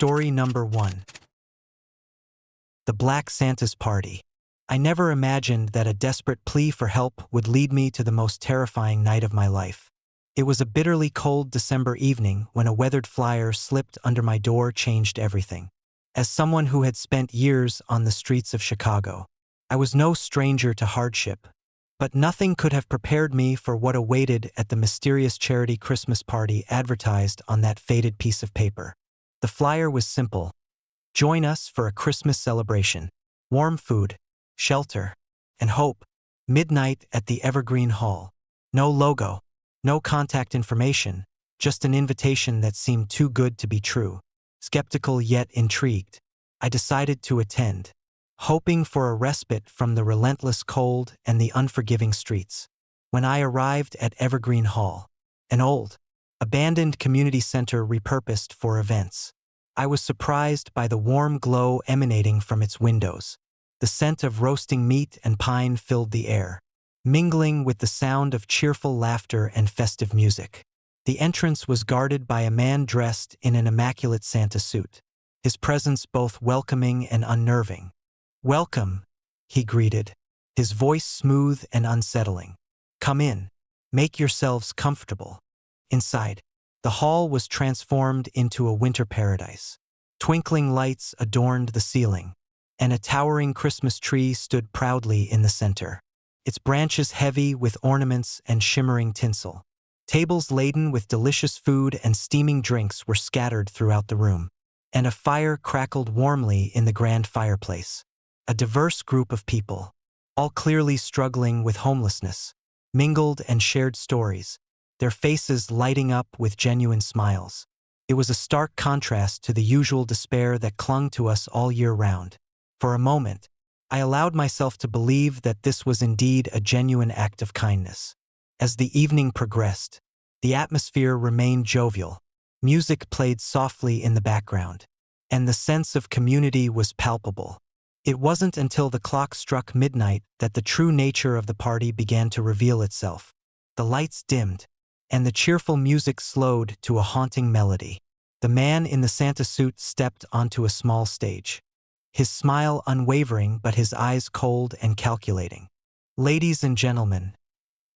Story number 1. The Black Santa's Party. I never imagined that a desperate plea for help would lead me to the most terrifying night of my life. It was a bitterly cold December evening when a weathered flyer slipped under my door changed everything. As someone who had spent years on the streets of Chicago, I was no stranger to hardship. But nothing could have prepared me for what awaited at the mysterious charity Christmas party advertised on that faded piece of paper. The flyer was simple. Join us for a Christmas celebration. Warm food, shelter, and hope. Midnight at the Evergreen Hall. No logo, no contact information, just an invitation that seemed too good to be true. Skeptical yet intrigued, I decided to attend, hoping for a respite from the relentless cold and the unforgiving streets. When I arrived at Evergreen Hall, an old, abandoned community center repurposed for events, I was surprised by the warm glow emanating from its windows. The scent of roasting meat and pine filled the air, mingling with the sound of cheerful laughter and festive music. The entrance was guarded by a man dressed in an immaculate Santa suit, his presence both welcoming and unnerving. "Welcome," he greeted, his voice smooth and unsettling. "Come in. Make yourselves comfortable." Inside, the hall was transformed into a winter paradise. Twinkling lights adorned the ceiling, and a towering Christmas tree stood proudly in the center, its branches heavy with ornaments and shimmering tinsel. Tables laden with delicious food and steaming drinks were scattered throughout the room, and a fire crackled warmly in the grand fireplace. A diverse group of people, all clearly struggling with homelessness, mingled and shared stories, their faces lighting up with genuine smiles. It was a stark contrast to the usual despair that clung to us all year round. For a moment, I allowed myself to believe that this was indeed a genuine act of kindness. As the evening progressed, the atmosphere remained jovial. Music played softly in the background, and the sense of community was palpable. It wasn't until the clock struck midnight that the true nature of the party began to reveal itself. The lights dimmed, and the cheerful music slowed to a haunting melody. The man in the Santa suit stepped onto a small stage, his smile unwavering but his eyes cold and calculating. "Ladies and gentlemen,"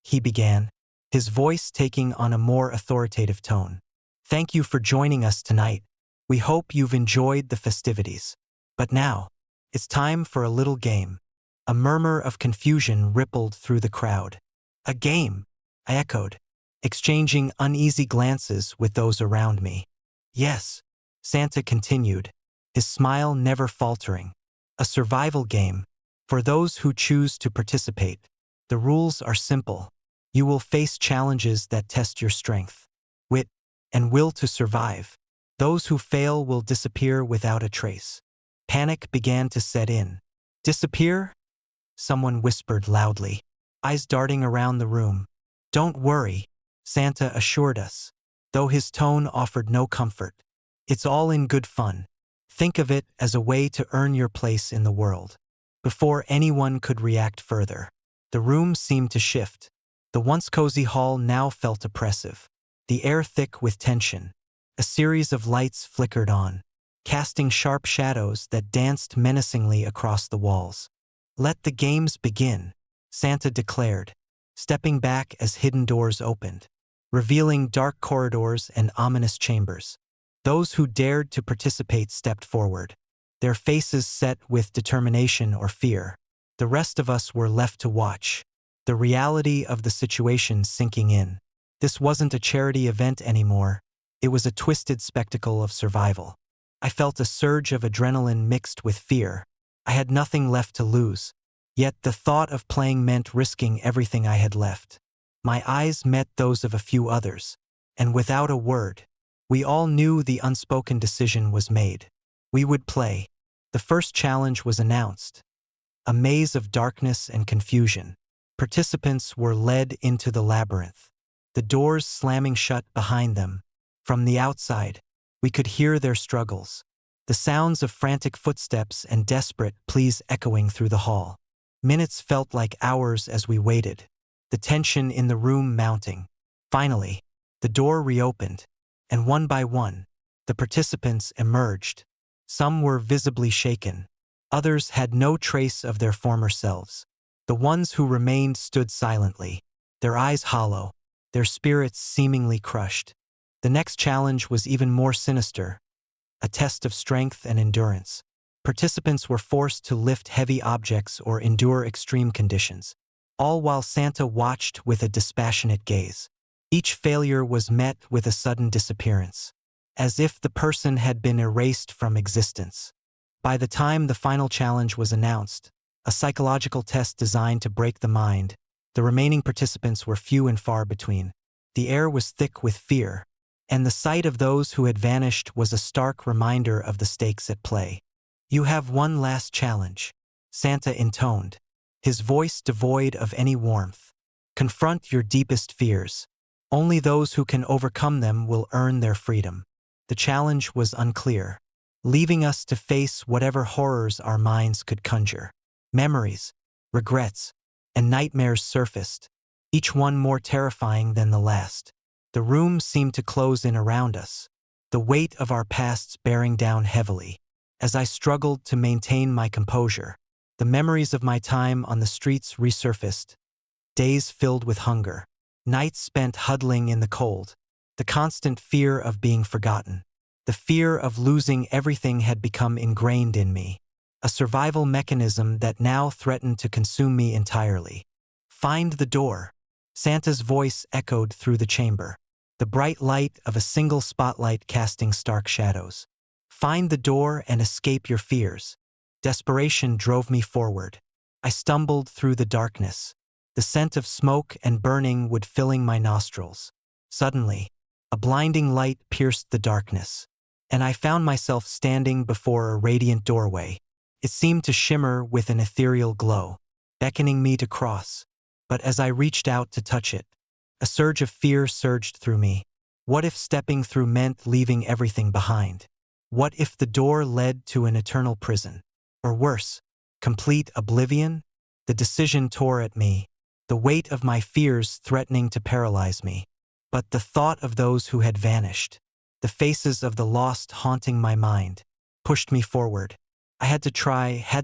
he began, his voice taking on a more authoritative tone. "Thank you for joining us tonight. We hope you've enjoyed the festivities. But now, it's time for a little game." A murmur of confusion rippled through the crowd. "A game?" I echoed, exchanging uneasy glances with those around me. "Yes," Santa continued, his smile never faltering. "A survival game, for those who choose to participate. The rules are simple. You will face challenges that test your strength, wit, and will to survive. Those who fail will disappear without a trace." Panic began to set in. "Disappear?" someone whispered loudly, eyes darting around the room. "Don't worry," Santa assured us, though his tone offered no comfort. "It's all in good fun. Think of it as a way to earn your place in the world." Before anyone could react further, the room seemed to shift. The once cozy hall now felt oppressive, the air thick with tension. A series of lights flickered on, casting sharp shadows that danced menacingly across the walls. "Let the games begin," Santa declared, stepping back as hidden doors opened, revealing dark corridors and ominous chambers. Those who dared to participate stepped forward, their faces set with determination or fear. The rest of us were left to watch, the reality of the situation sinking in. This wasn't a charity event anymore. It was a twisted spectacle of survival. I felt a surge of adrenaline mixed with fear. I had nothing left to lose, yet the thought of playing meant risking everything I had left. My eyes met those of a few others, and without a word, we all knew the unspoken decision was made. We would play. The first challenge was announced. A maze of darkness and confusion. Participants were led into the labyrinth, the doors slamming shut behind them. From the outside, we could hear their struggles, the sounds of frantic footsteps and desperate pleas echoing through the hall. Minutes felt like hours as we waited, the tension in the room mounting. Finally, the door reopened, and one by one, The participants emerged. Some were visibly shaken. Others had no trace of their former selves. The ones who remained stood silently, their eyes hollow, their spirits seemingly crushed. The next challenge was even more sinister, a test of strength and endurance. Participants were forced to lift heavy objects or endure extreme conditions, all while Santa watched with a dispassionate gaze. Each failure was met with a sudden disappearance, as if the person had been erased from existence. By the time the final challenge was announced, a psychological test designed to break the mind, the remaining participants were few and far between. The air was thick with fear, and the sight of those who had vanished was a stark reminder of the stakes at play. "You have one last challenge," Santa intoned, his voice devoid of any warmth. "Confront your deepest fears. Only those who can overcome them will earn their freedom." The challenge was unclear, leaving us to face whatever horrors our minds could conjure. Memories, regrets, and nightmares surfaced, each one more terrifying than the last. The room seemed to close in around us, the weight of our pasts bearing down heavily. As I struggled to maintain my composure, the memories of my time on the streets resurfaced, days filled with hunger, nights spent huddling in the cold, the constant fear of being forgotten. The fear of losing everything had become ingrained in me, a survival mechanism that now threatened to consume me entirely. "Find the door," Santa's voice echoed through the chamber, the bright light of a single spotlight casting stark shadows. "Find the door and escape your fears." Desperation drove me forward. I stumbled through the darkness, the scent of smoke and burning wood filling my nostrils. Suddenly, a blinding light pierced the darkness, and I found myself standing before a radiant doorway. It seemed to shimmer with an ethereal glow, beckoning me to cross. But as I reached out to touch it, a surge of fear surged through me. What if stepping through meant leaving everything behind? What if the door led to an eternal prison? Or worse, complete oblivion? The decision tore at me, the weight of my fears threatening to paralyze me. But the thought of those who had vanished, the faces of the lost haunting my mind, pushed me forward. I had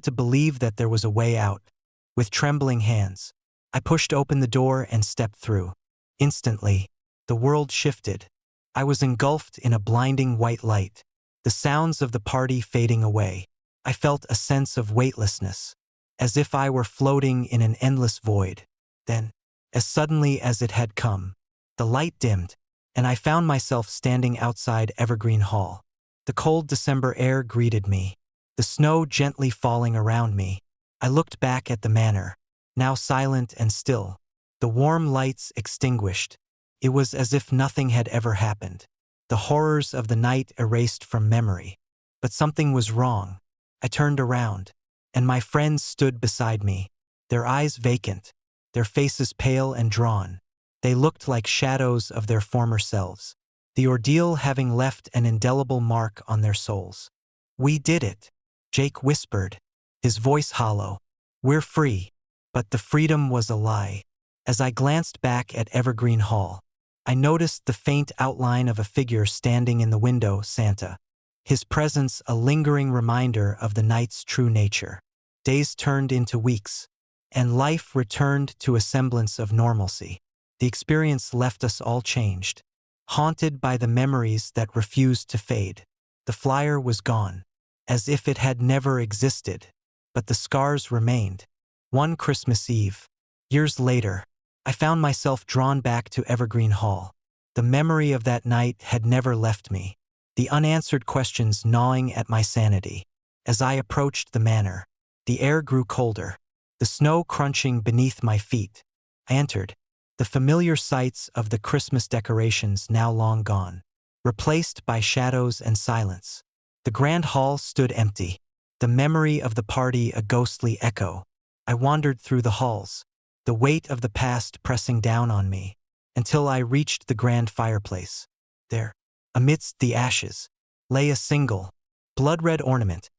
to believe that there was a way out. With trembling hands, I pushed open the door and stepped through. Instantly, the world shifted. I was engulfed in a blinding white light, the sounds of the party fading away. I felt a sense of weightlessness, as if I were floating in an endless void. Then, as suddenly as it had come, the light dimmed, and I found myself standing outside Evergreen Hall. The cold December air greeted me, the snow gently falling around me. I looked back at the manor, now silent and still, the warm lights extinguished. It was as if nothing had ever happened, the horrors of the night erased from memory. But something was wrong. I turned around, and my friends stood beside me, their eyes vacant, their faces pale and drawn. They looked like shadows of their former selves, the ordeal having left an indelible mark on their souls. "We did it," Jake whispered, his voice hollow. "We're free." But the freedom was a lie. As I glanced back at Evergreen Hall, I noticed the faint outline of a figure standing in the window, Santa, his presence a lingering reminder of the night's true nature. Days turned into weeks, and life returned to a semblance of normalcy. The experience left us all changed, haunted by the memories that refused to fade. The flyer was gone, as if it had never existed, but the scars remained. One Christmas Eve, years later, I found myself drawn back to Evergreen Hall. The memory of that night had never left me, the unanswered questions gnawing at my sanity. As I approached the manor, the air grew colder, the snow crunching beneath my feet. I entered, the familiar sights of the Christmas decorations now long gone, replaced by shadows and silence. The grand hall stood empty, the memory of the party a ghostly echo. I wandered through the halls, the weight of the past pressing down on me, until I reached the grand fireplace. There, amidst the ashes, lay a single, blood-red ornament,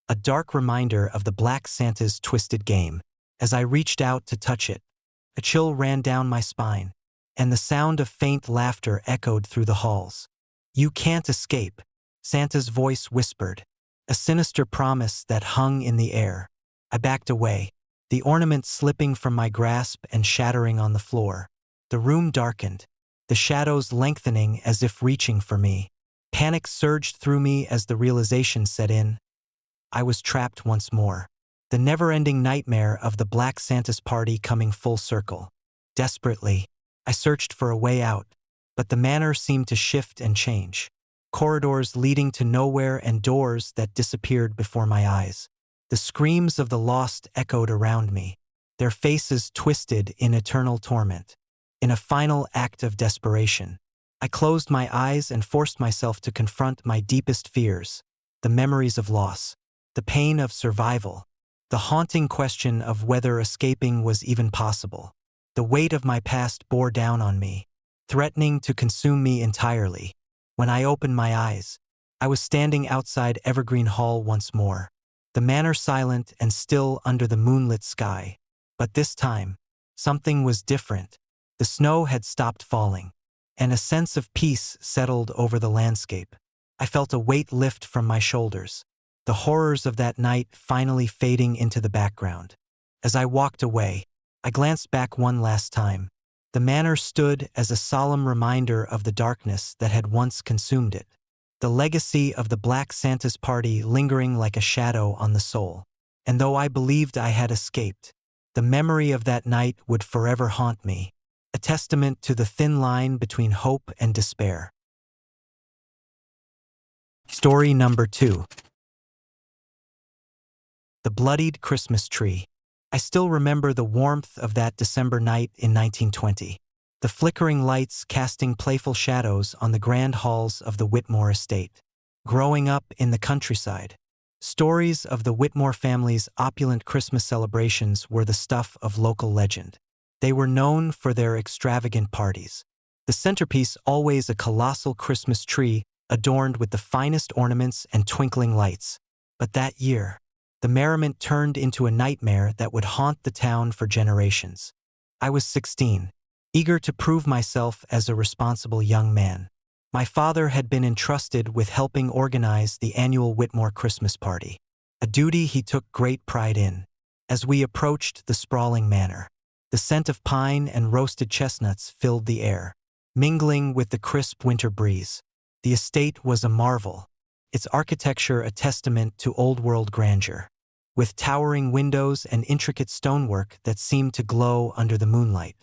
a dark reminder of the Black Santa's twisted game. As I reached out to touch it, a chill ran down my spine, and the sound of faint laughter echoed through the halls. "You can't escape," Santa's voice whispered, a sinister promise that hung in the air. I backed away, the ornament slipping from my grasp and shattering on the floor. The room darkened, the shadows lengthening as if reaching for me. Panic surged through me as the realization set in. I was trapped once more. The never-ending nightmare of the Black Santa's party coming full circle. Desperately, I searched for a way out, but the manor seemed to shift and change. Corridors leading to nowhere and doors that disappeared before my eyes. The screams of the lost echoed around me, their faces twisted in eternal torment. In a final act of desperation, I closed my eyes and forced myself to confront my deepest fears, the memories of loss, the pain of survival, the haunting question of whether escaping was even possible. The weight of my past bore down on me, threatening to consume me entirely. When I opened my eyes, I was standing outside Evergreen Hall once more, the manor silent and still under the moonlit sky. But this time, something was different. The snow had stopped falling, and a sense of peace settled over the landscape. I felt a weight lift from my shoulders, the horrors of that night finally fading into the background. As I walked away, I glanced back one last time. The manor stood as a solemn reminder of the darkness that had once consumed it, the legacy of the Black Santa's party lingering like a shadow on the soul. And though I believed I had escaped, the memory of that night would forever haunt me, a testament to the thin line between hope and despair. Story number 2. The Bloodied Christmas Tree. I still remember the warmth of that December night in 1920, the flickering lights casting playful shadows on the grand halls of the Whitmore estate. Growing up in the countryside, stories of the Whitmore family's opulent Christmas celebrations were the stuff of local legend. They were known for their extravagant parties, the centerpiece always a colossal Christmas tree adorned with the finest ornaments and twinkling lights. But that year, the merriment turned into a nightmare that would haunt the town for generations. I was 16, eager to prove myself as a responsible young man. My father had been entrusted with helping organize the annual Whitmore Christmas party, a duty he took great pride in. As we approached the sprawling manor, the scent of pine and roasted chestnuts filled the air, mingling with the crisp winter breeze. The estate was a marvel, its architecture a testament to old-world grandeur, with towering windows and intricate stonework that seemed to glow under the moonlight.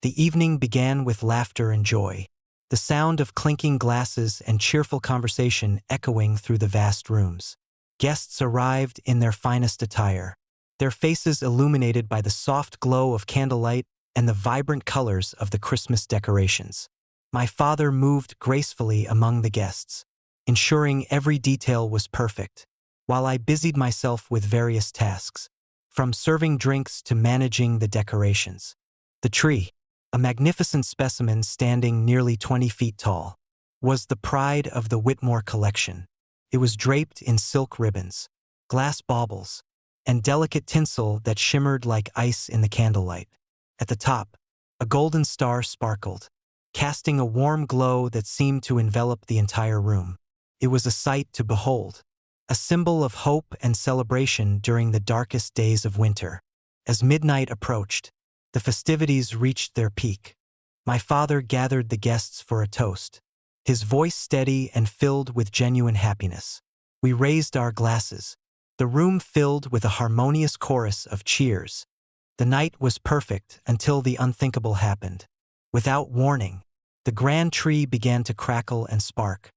The evening began with laughter and joy, the sound of clinking glasses and cheerful conversation echoing through the vast rooms. Guests arrived in their finest attire, their faces illuminated by the soft glow of candlelight and the vibrant colors of the Christmas decorations. My father moved gracefully among the guests, ensuring every detail was perfect, while I busied myself with various tasks, from serving drinks to managing the decorations. The tree, a magnificent specimen standing nearly 20 feet tall, was the pride of the Whitmore collection. It was draped in silk ribbons, glass baubles, and delicate tinsel that shimmered like ice in the candlelight. At the top, a golden star sparkled, casting a warm glow that seemed to envelop the entire room. It was a sight to behold, a symbol of hope and celebration during the darkest days of winter. As midnight approached, the festivities reached their peak. My father gathered the guests for a toast, his voice steady and filled with genuine happiness. We raised our glasses, the room filled with a harmonious chorus of cheers. The night was perfect until the unthinkable happened. Without warning, the grand tree began to crackle and spark.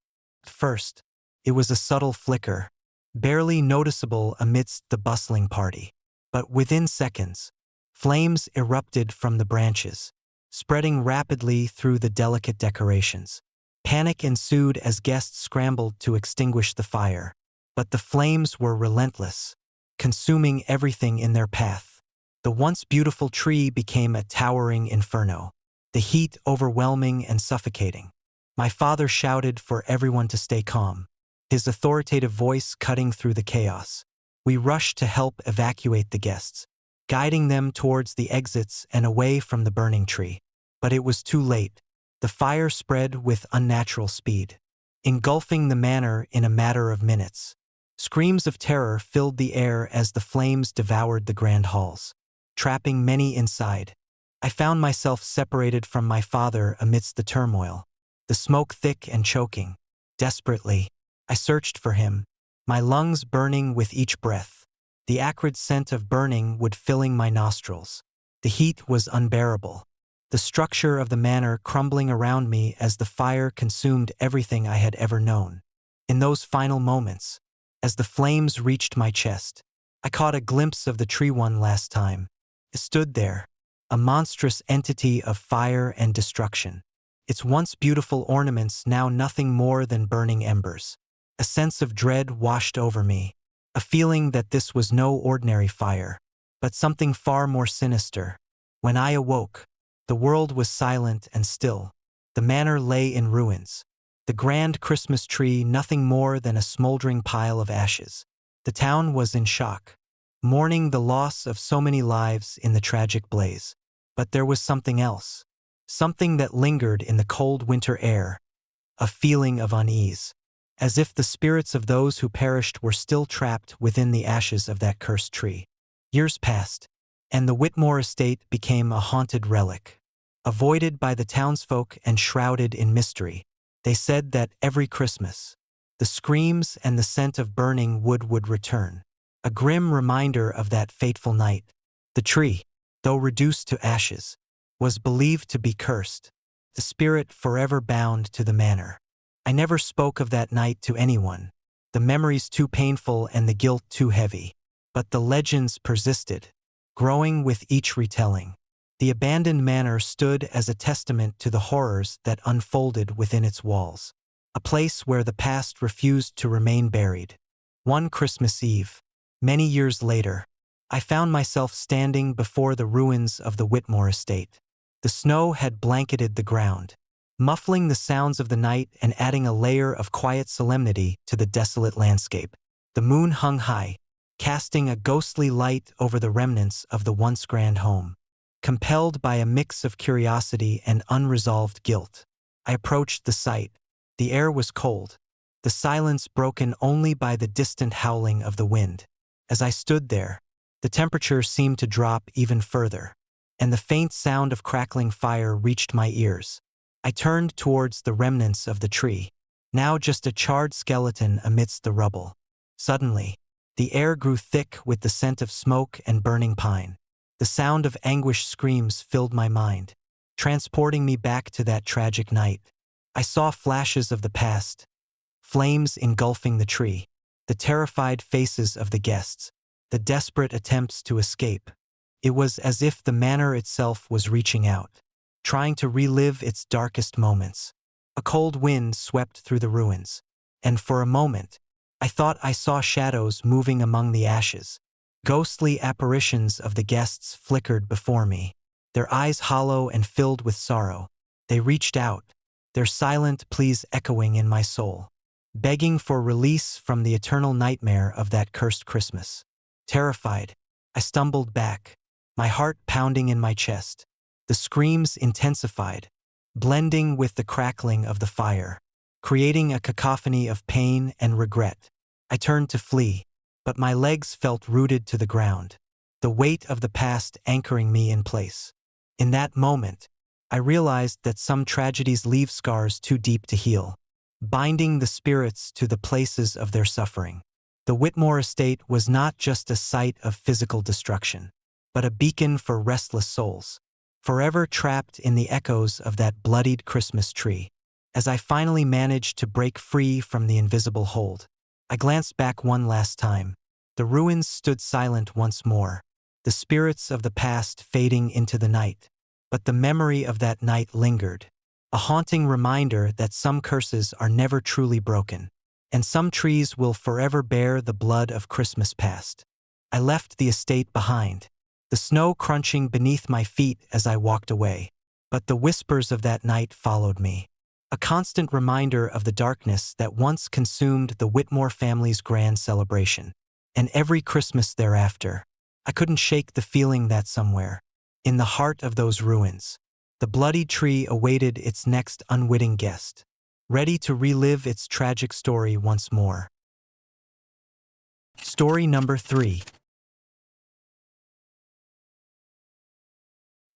At first, it was a subtle flicker, barely noticeable amidst the bustling party. But within seconds, flames erupted from the branches, spreading rapidly through the delicate decorations. Panic ensued as guests scrambled to extinguish the fire. But the flames were relentless, consuming everything in their path. The once beautiful tree became a towering inferno, the heat overwhelming and suffocating. My father shouted for everyone to stay calm, his authoritative voice cutting through the chaos. We rushed to help evacuate the guests, guiding them towards the exits and away from the burning tree. But it was too late. The fire spread with unnatural speed. engulfing the manor in a matter of minutes. Screams of terror filled the air as the flames devoured the grand halls, trapping many inside. I found myself separated from my father amidst the turmoil, the smoke thick and choking. Desperately, I searched for him, my lungs burning with each breath. The acrid scent of burning would filling my nostrils. The heat was unbearable, the structure of the manor crumbling around me as the fire consumed everything I had ever known. In those final moments, as the flames reached my chest, I caught a glimpse of the tree one last time. It stood there, a monstrous entity of fire and destruction, its once beautiful ornaments now nothing more than burning embers. A sense of dread washed over me, a feeling that this was no ordinary fire, but something far more sinister. When I awoke, the world was silent and still. The manor lay in ruins, the grand Christmas tree nothing more than a smoldering pile of ashes. The town was in shock, mourning the loss of so many lives in the tragic blaze. But there was something else, something that lingered in the cold winter air, a feeling of unease, as if the spirits of those who perished were still trapped within the ashes of that cursed tree. Years passed, and the Whitmore estate became a haunted relic, avoided by the townsfolk and shrouded in mystery. They said that every Christmas, the screams and the scent of burning wood would return, a grim reminder of that fateful night. The tree, though reduced to ashes, was believed to be cursed, the spirit forever bound to the manor. I never spoke of that night to anyone, the memories too painful and the guilt too heavy. But the legends persisted, growing with each retelling. The abandoned manor stood as a testament to the horrors that unfolded within its walls, a place where the past refused to remain buried. One Christmas Eve, many years later, I found myself standing before the ruins of the Whitmore estate. The snow had blanketed the ground, muffling the sounds of the night and adding a layer of quiet solemnity to the desolate landscape. The moon hung high, casting a ghostly light over the remnants of the once grand home. Compelled by a mix of curiosity and unresolved guilt, I approached the site. The air was cold, the silence broken only by the distant howling of the wind. As I stood there, the temperature seemed to drop even further, and the faint sound of crackling fire reached my ears. I turned towards the remnants of the tree, now just a charred skeleton amidst the rubble. Suddenly, the air grew thick with the scent of smoke and burning pine. The sound of anguished screams filled my mind, transporting me back to that tragic night. I saw flashes of the past, flames engulfing the tree, the terrified faces of the guests, the desperate attempts to escape. It was as if the manor itself was reaching out, trying to relive its darkest moments. A cold wind swept through the ruins, and for a moment, I thought I saw shadows moving among the ashes. Ghostly apparitions of the guests flickered before me, their eyes hollow and filled with sorrow. They reached out, their silent pleas echoing in my soul, begging for release from the eternal nightmare of that cursed Christmas. Terrified, I stumbled back, my heart pounding in my chest. The screams intensified, blending with the crackling of the fire, creating a cacophony of pain and regret. I turned to flee, but my legs felt rooted to the ground, the weight of the past anchoring me in place. In that moment, I realized that some tragedies leave scars too deep to heal, binding the spirits to the places of their suffering. The Whitmore estate was not just a site of physical destruction, but a beacon for restless souls, forever trapped in the echoes of that bloodied Christmas tree. As I finally managed to break free from the invisible hold, I glanced back one last time. The ruins stood silent once more, the spirits of the past fading into the night. But the memory of that night lingered, a haunting reminder that some curses are never truly broken, and some trees will forever bear the blood of Christmas past. I left the estate behind, the snow crunching beneath my feet as I walked away. But the whispers of that night followed me, a constant reminder of the darkness that once consumed the Whitmore family's grand celebration. And every Christmas thereafter, I couldn't shake the feeling that somewhere, in the heart of those ruins, the bloody tree awaited its next unwitting guest. ready to relive its tragic story once more. Story number 3.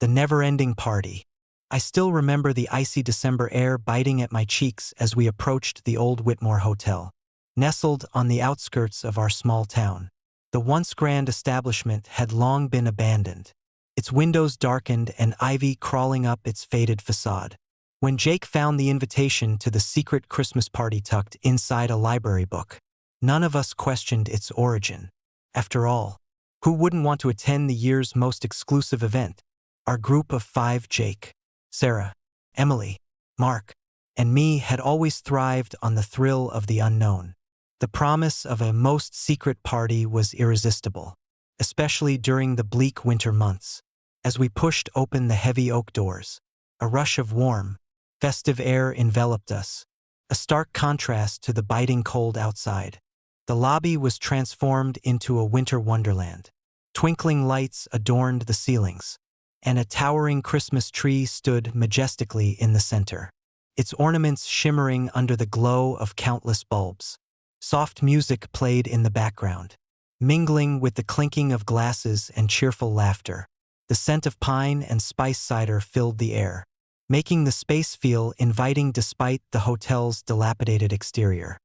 The never-ending party. I still remember the icy December air biting at my cheeks as we approached the old Whitmore Hotel, nestled on the outskirts of our small town. The once grand establishment had long been abandoned, its windows darkened and ivy crawling up its faded facade. When Jake found the invitation to the secret Christmas party tucked inside a library book, none of us questioned its origin. After all, who wouldn't want to attend the year's most exclusive event? Our group of 5, Jake, Sarah, Emily, Mark, and me, had always thrived on the thrill of the unknown. The promise of a most secret party was irresistible, especially during the bleak winter months. As we pushed open the heavy oak doors, a rush of warm, festive air enveloped us, a stark contrast to the biting cold outside. The lobby was transformed into a winter wonderland. Twinkling lights adorned the ceilings, and a towering Christmas tree stood majestically in the center, its ornaments shimmering under the glow of countless bulbs. Soft music played in the background, mingling with the clinking of glasses and cheerful laughter. The scent of pine and spice cider filled the air, making the space feel inviting despite the hotel's dilapidated exterior.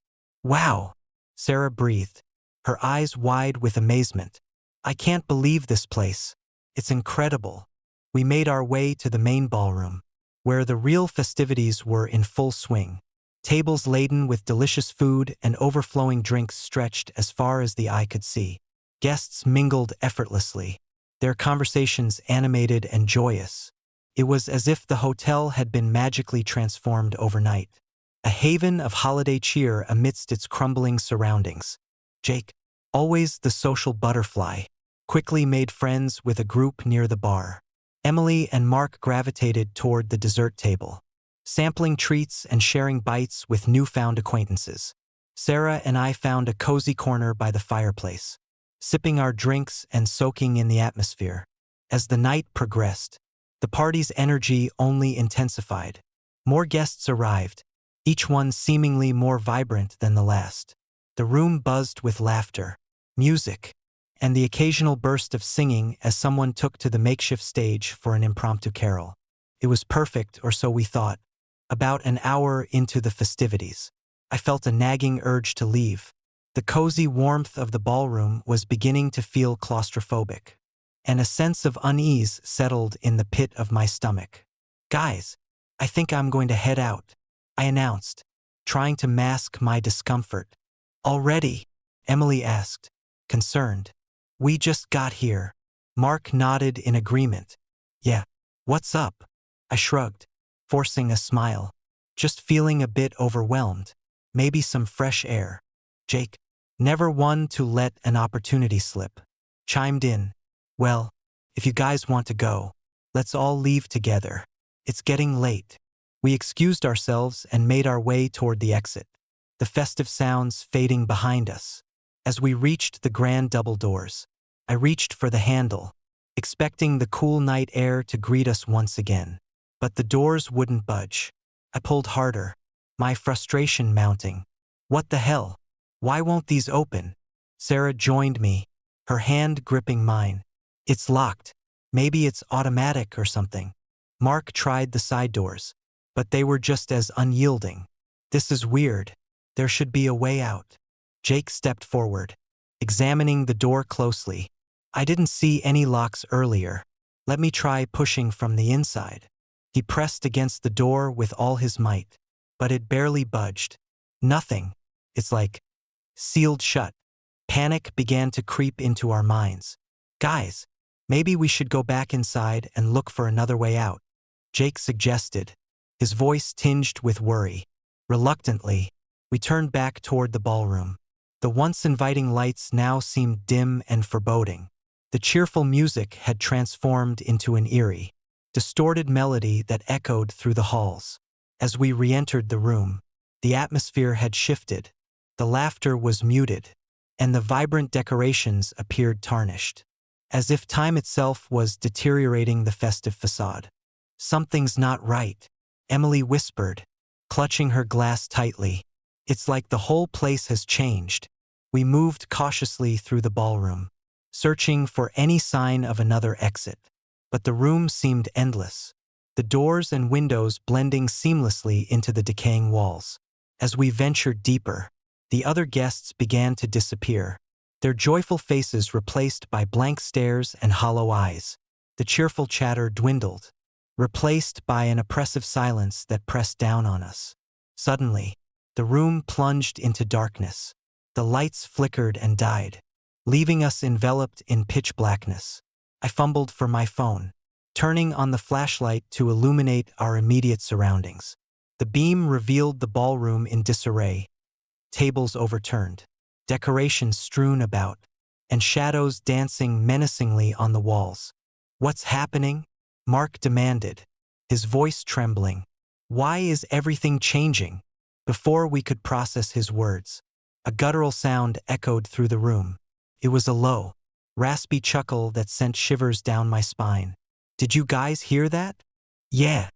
"Wow!" Sarah breathed, her eyes wide with amazement. "I can't believe this place. It's incredible." We made our way to the main ballroom, where the real festivities were in full swing. Tables laden with delicious food and overflowing drinks stretched as far as the eye could see. Guests mingled effortlessly, their conversations animated and joyous. It was as if the hotel had been magically transformed overnight, a haven of holiday cheer amidst its crumbling surroundings. Jake, always the social butterfly, quickly made friends with a group near the bar. Emily and Mark gravitated toward the dessert table, sampling treats and sharing bites with newfound acquaintances. Sarah and I found a cozy corner by the fireplace, sipping our drinks and soaking in the atmosphere. As the night progressed, the party's energy only intensified. More guests arrived, each one seemingly more vibrant than the last. The room buzzed with laughter, music, and the occasional burst of singing as someone took to the makeshift stage for an impromptu carol. It was perfect, or so we thought. About an hour into the festivities, I felt a nagging urge to leave. The cozy warmth of the ballroom was beginning to feel claustrophobic, and a sense of unease settled in the pit of my stomach. "Guys, I think I'm going to head out," I announced, trying to mask my discomfort. "Already?" Emily asked, concerned. "We just got here." Mark nodded in agreement. "Yeah, what's up?" I shrugged, forcing a smile. "Just feeling a bit overwhelmed. Maybe some fresh air." Jake, never one to let an opportunity slip, chimed in. "Well, if you guys want to go, let's all leave together. It's getting late." We excused ourselves and made our way toward the exit, the festive sounds fading behind us. As we reached the grand double doors, I reached for the handle, expecting the cool night air to greet us once again. But the doors wouldn't budge. I pulled harder, my frustration mounting. "What the hell? Why won't these open?" Sarah joined me, her hand gripping mine. "It's locked. Maybe it's automatic or something." Mark tried the side doors, but they were just as unyielding. "This is weird. There should be a way out." Jake stepped forward, examining the door closely. "I didn't see any locks earlier. Let me try pushing from the inside." He pressed against the door with all his might, but it barely budged. "Nothing. It's like sealed shut." Panic began to creep into our minds. "Guys, maybe we should go back inside and look for another way out," Jake suggested, his voice tinged with worry. Reluctantly, we turned back toward the ballroom. The once inviting lights now seemed dim and foreboding. The cheerful music had transformed into an eerie, distorted melody that echoed through the halls. As we re-entered the room, the atmosphere had shifted. The laughter was muted, and the vibrant decorations appeared tarnished, as if time itself was deteriorating the festive facade. "Something's not right," Emily whispered, clutching her glass tightly. It's like the whole place has changed. We moved cautiously through the ballroom, searching for any sign of another exit. But the room seemed endless, the doors and windows blending seamlessly into the decaying walls. As we ventured deeper, the other guests began to disappear, their joyful faces replaced by blank stares and hollow eyes. The cheerful chatter dwindled, replaced by an oppressive silence that pressed down on us. Suddenly, the room plunged into darkness. The lights flickered and died, leaving us enveloped in pitch blackness. I fumbled for my phone, turning on the flashlight to illuminate our immediate surroundings. The beam revealed the ballroom in disarray, tables overturned, decorations strewn about, and shadows dancing menacingly on the walls. "What's happening?" Mark demanded, his voice trembling. "Why is everything changing?" Before we could process his words, a guttural sound echoed through the room. It was a low, raspy chuckle that sent shivers down my spine. "Did you guys hear that?" "Yeah,"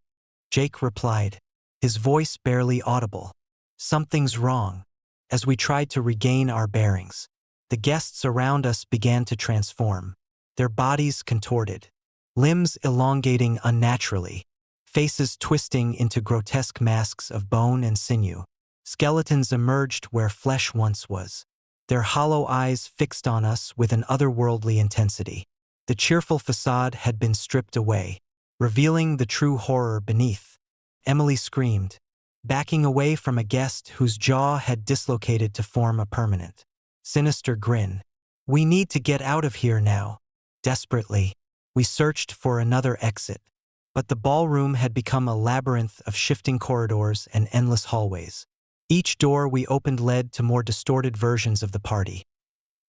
Jake replied, his voice barely audible. "Something's wrong." As we tried to regain our bearings, the guests around us began to transform, their bodies contorted, limbs elongating unnaturally, faces twisting into grotesque masks of bone and sinew. Skeletons emerged where flesh once was, their hollow eyes fixed on us with an otherworldly intensity. The cheerful facade had been stripped away, revealing the true horror beneath. Emily screamed, backing away from a guest whose jaw had dislocated to form a permanent, sinister grin. "We need to get out of here now." Desperately, we searched for another exit, but the ballroom had become a labyrinth of shifting corridors and endless hallways. Each door we opened led to more distorted versions of the party.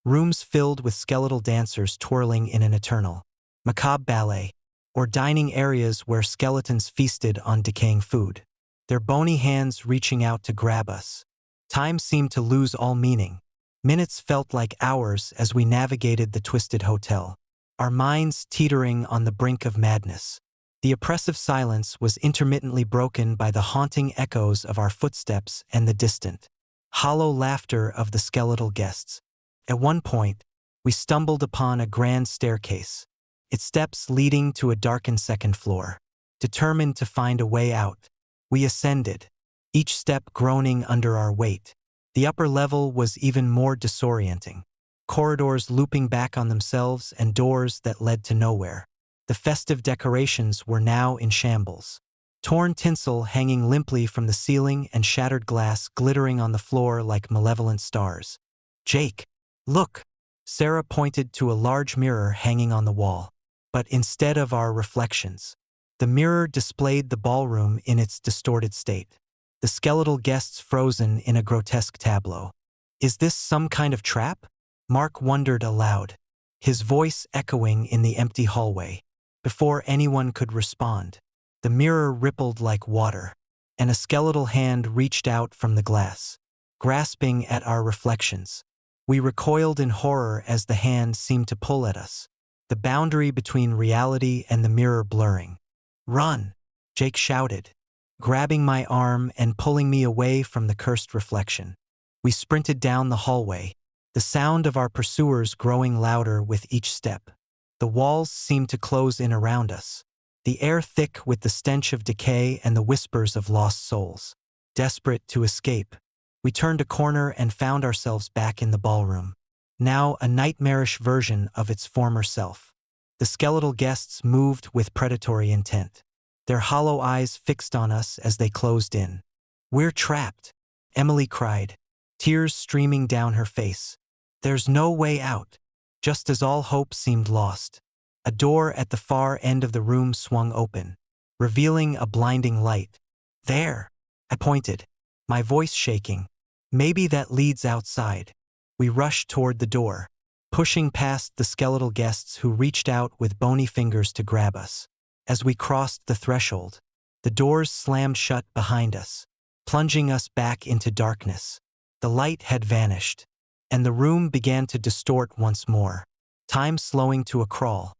Rooms filled with skeletal dancers twirling in an eternal, macabre ballet, or dining areas where skeletons feasted on decaying food, their bony hands reaching out to grab us. Time seemed to lose all meaning. Minutes felt like hours as we navigated the twisted hotel, our minds teetering on the brink of madness. The oppressive silence was intermittently broken by the haunting echoes of our footsteps and the distant, hollow laughter of the skeletal guests. At one point, we stumbled upon a grand staircase, its steps leading to a darkened second floor. Determined to find a way out, we ascended, each step groaning under our weight. The upper level was even more disorienting, corridors looping back on themselves and doors that led to nowhere. The festive decorations were now in shambles, torn tinsel hanging limply from the ceiling and shattered glass glittering on the floor like malevolent stars. "Jake, look!" Sarah pointed to a large mirror hanging on the wall. But instead of our reflections, the mirror displayed the ballroom in its distorted state, the skeletal guests frozen in a grotesque tableau. "Is this some kind of trap?" Mark wondered aloud, his voice echoing in the empty hallway. Before anyone could respond, the mirror rippled like water, and a skeletal hand reached out from the glass, grasping at our reflections. We recoiled in horror as the hand seemed to pull at us, the boundary between reality and the mirror blurring. "Run!" Jake shouted, grabbing my arm and pulling me away from the cursed reflection. We sprinted down the hallway, the sound of our pursuers growing louder with each step. The walls seemed to close in around us, the air thick with the stench of decay and the whispers of lost souls. Desperate to escape, we turned a corner and found ourselves back in the ballroom, now a nightmarish version of its former self. The skeletal guests moved with predatory intent, their hollow eyes fixed on us as they closed in. "We're trapped," Emily cried, tears streaming down her face. "There's no way out." Just as all hope seemed lost, a door at the far end of the room swung open, revealing a blinding light. "There!" I pointed, my voice shaking. "Maybe that leads outside." We rushed toward the door, pushing past the skeletal guests who reached out with bony fingers to grab us. As we crossed the threshold, the doors slammed shut behind us, plunging us back into darkness. The light had vanished, and the room began to distort once more, time slowing to a crawl.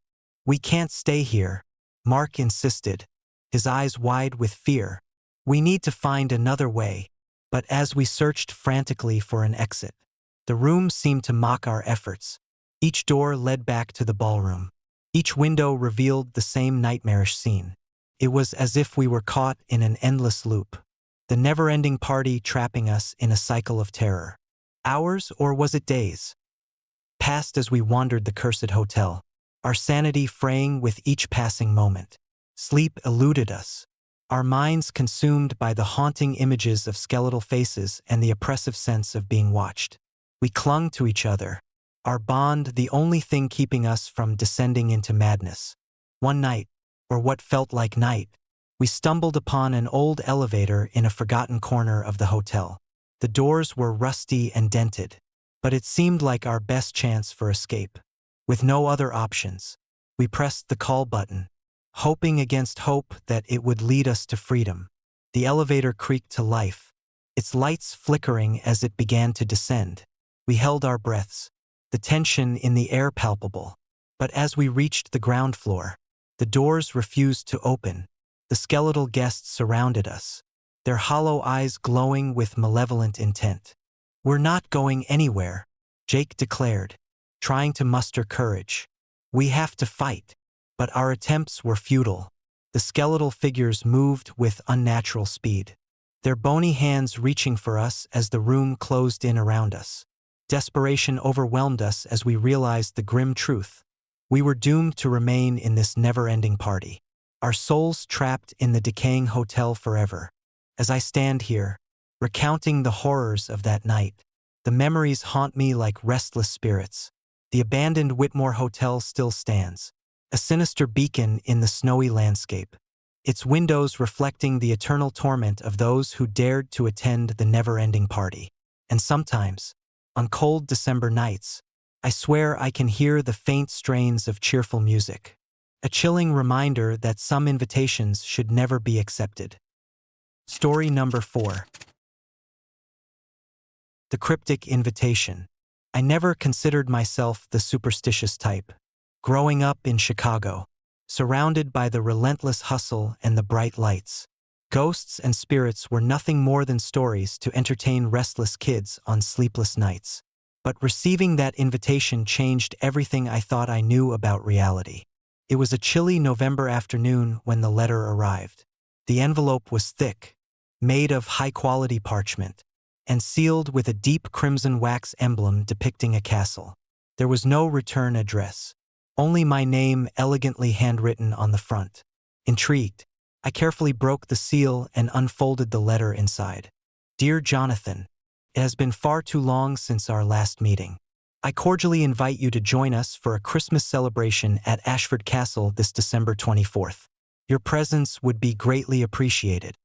"We can't stay here," Mark insisted, his eyes wide with fear. We need to find another way. But as we searched frantically for an exit, the room seemed to mock our efforts. Each door led back to the ballroom. Each window revealed the same nightmarish scene. It was as if we were caught in an endless loop, the never-ending party trapping us in a cycle of terror. Hours, or was it days, passed as we wandered the cursed hotel, our sanity fraying with each passing moment. Sleep eluded us, our minds consumed by the haunting images of skeletal faces and the oppressive sense of being watched. We clung to each other, our bond the only thing keeping us from descending into madness. One night, or what felt like night, we stumbled upon an old elevator in a forgotten corner of the hotel. The doors were rusty and dented, but it seemed like our best chance for escape. With no other options, we pressed the call button, hoping against hope that it would lead us to freedom. The elevator creaked to life, its lights flickering as it began to descend. We held our breaths, the tension in the air palpable. But as we reached the ground floor, the doors refused to open. The skeletal guests surrounded us, their hollow eyes glowing with malevolent intent. "We're not going anywhere," Jake declared, trying to muster courage. "We have to fight." But our attempts were futile. The skeletal figures moved with unnatural speed, their bony hands reaching for us as the room closed in around us. Desperation overwhelmed us as we realized the grim truth. We were doomed to remain in this never-ending party, our souls trapped in the decaying hotel forever. As I stand here, recounting the horrors of that night, the memories haunt me like restless spirits. The abandoned Whitmore Hotel still stands, a sinister beacon in the snowy landscape, its windows reflecting the eternal torment of those who dared to attend the never-ending party. And sometimes, on cold December nights, I swear I can hear the faint strains of cheerful music, a chilling reminder that some invitations should never be accepted. Story number 4. The Cryptic Invitation. I never considered myself the superstitious type. Growing up in Chicago, surrounded by the relentless hustle and the bright lights, ghosts and spirits were nothing more than stories to entertain restless kids on sleepless nights. But receiving that invitation changed everything I thought I knew about reality. It was a chilly November afternoon when the letter arrived. The envelope was thick, made of high-quality parchment, and sealed with a deep crimson wax emblem depicting a castle. There was no return address, only my name elegantly handwritten on the front. Intrigued, I carefully broke the seal and unfolded the letter inside. "Dear Jonathan, it has been far too long since our last meeting. I cordially invite you to join us for a Christmas celebration at Ashford Castle this December 24th. Your presence would be greatly appreciated.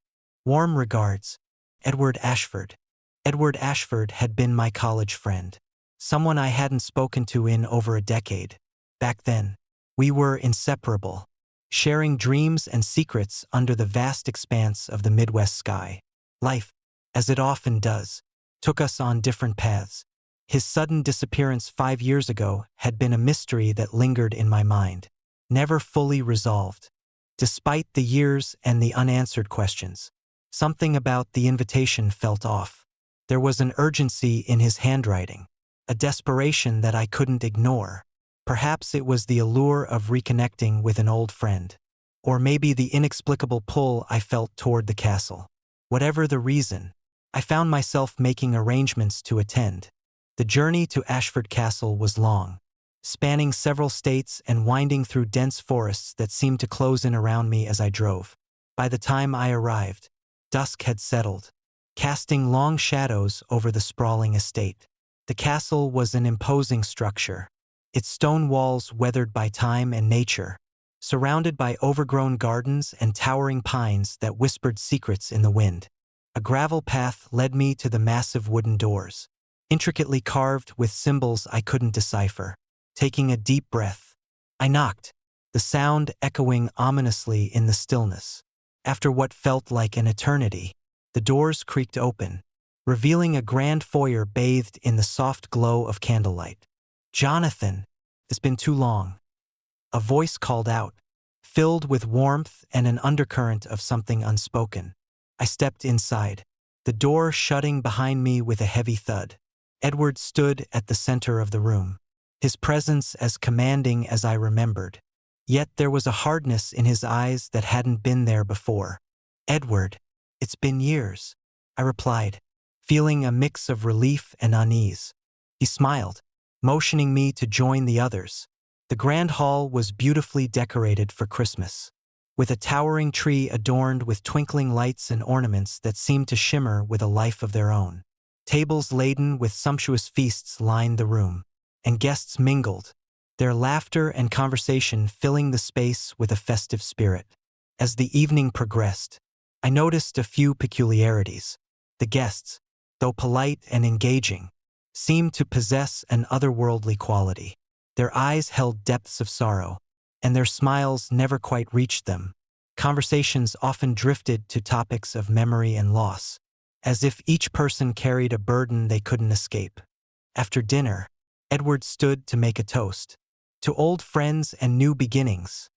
Warm regards, Edward Ashford." Edward Ashford had been my college friend, someone I hadn't spoken to in over a decade. Back then, we were inseparable, sharing dreams and secrets under the vast expanse of the Midwest sky. Life, as it often does, took us on different paths. His sudden disappearance 5 years ago had been a mystery that lingered in my mind, never fully resolved. Despite the years and the unanswered questions, something about the invitation felt off. There was an urgency in his handwriting, a desperation that I couldn't ignore. Perhaps it was the allure of reconnecting with an old friend, or maybe the inexplicable pull I felt toward the castle. Whatever the reason, I found myself making arrangements to attend. The journey to Ashford Castle was long, spanning several states and winding through dense forests that seemed to close in around me as I drove. By the time I arrived, dusk had settled, casting long shadows over the sprawling estate. The castle was an imposing structure, its stone walls weathered by time and nature, surrounded by overgrown gardens and towering pines that whispered secrets in the wind. A gravel path led me to the massive wooden doors, intricately carved with symbols I couldn't decipher. Taking a deep breath, I knocked, the sound echoing ominously in the stillness. After what felt like an eternity, the doors creaked open, revealing a grand foyer bathed in the soft glow of candlelight. "Jonathan, it's been too long," a voice called out, filled with warmth and an undercurrent of something unspoken. I stepped inside, the door shutting behind me with a heavy thud. Edward stood at the center of the room, his presence as commanding as I remembered. Yet there was a hardness in his eyes that hadn't been there before. "Edward, it's been years," I replied, feeling a mix of relief and unease. He smiled, motioning me to join the others. The grand hall was beautifully decorated for Christmas, with a towering tree adorned with twinkling lights and ornaments that seemed to shimmer with a life of their own. Tables laden with sumptuous feasts lined the room, and guests mingled, their laughter and conversation filling the space with a festive spirit. As the evening progressed, I noticed a few peculiarities. The guests, though polite and engaging, seemed to possess an otherworldly quality. Their eyes held depths of sorrow, and their smiles never quite reached them. Conversations often drifted to topics of memory and loss, as if each person carried a burden they couldn't escape. After dinner, Edward stood to make a toast. "To old friends and new beginnings,"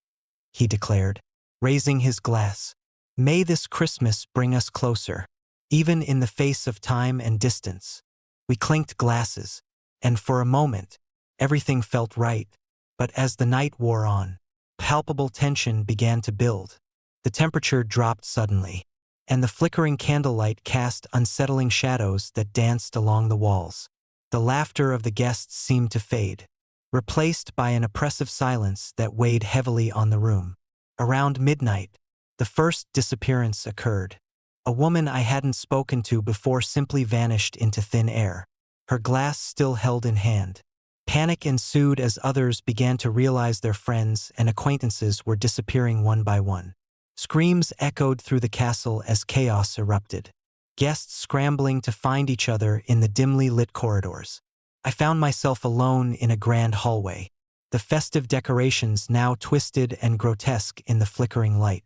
he declared, raising his glass. "May this Christmas bring us closer, even in the face of time and distance." We clinked glasses, and for a moment, everything felt right. But as the night wore on, palpable tension began to build. The temperature dropped suddenly, and the flickering candlelight cast unsettling shadows that danced along the walls. The laughter of the guests seemed to fade, replaced by an oppressive silence that weighed heavily on the room. Around midnight, the first disappearance occurred. A woman I hadn't spoken to before simply vanished into thin air, her glass still held in hand. Panic ensued as others began to realize their friends and acquaintances were disappearing one by one. Screams echoed through the castle as chaos erupted, guests scrambling to find each other in the dimly lit corridors. I found myself alone in a grand hallway, the festive decorations now twisted and grotesque in the flickering light.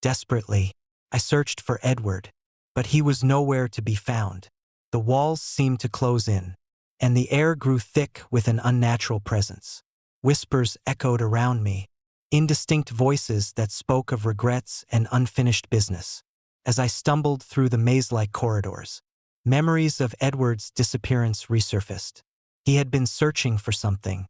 Desperately, I searched for Edward, but he was nowhere to be found. The walls seemed to close in, and the air grew thick with an unnatural presence. Whispers echoed around me, indistinct voices that spoke of regrets and unfinished business. As I stumbled through the maze-like corridors, memories of Edward's disappearance resurfaced. He had been searching for something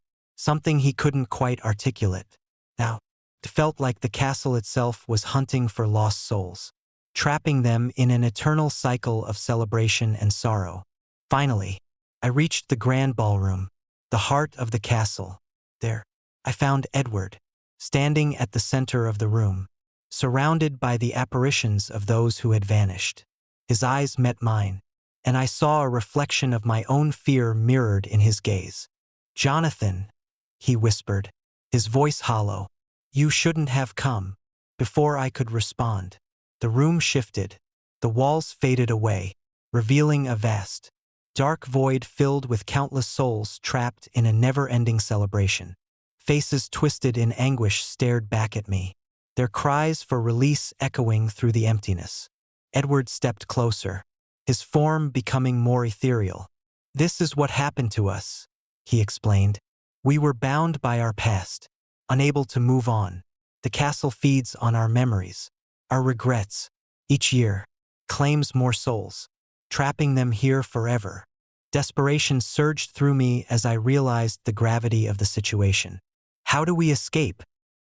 he couldn't quite articulate. Now, it felt like the castle itself was hunting for lost souls, trapping them in an eternal cycle of celebration and sorrow. Finally, I reached the grand ballroom, the heart of the castle. There, I found Edward, standing at the center of the room, surrounded by the apparitions of those who had vanished. His eyes met mine, and I saw a reflection of my own fear mirrored in his gaze. "Jonathan," he whispered, his voice hollow, "you shouldn't have come." Before I could respond, the room shifted, the walls faded away, revealing a vast, dark void filled with countless souls trapped in a never-ending celebration. Faces twisted in anguish stared back at me, their cries for release echoing through the emptiness. Edward stepped closer, his form becoming more ethereal. "This is what happened to us," he explained. "We were bound by our past, unable to move on. The castle feeds on our memories, our regrets. Each year, claims more souls, trapping them here forever." Desperation surged through me as I realized the gravity of the situation. "How do we escape?"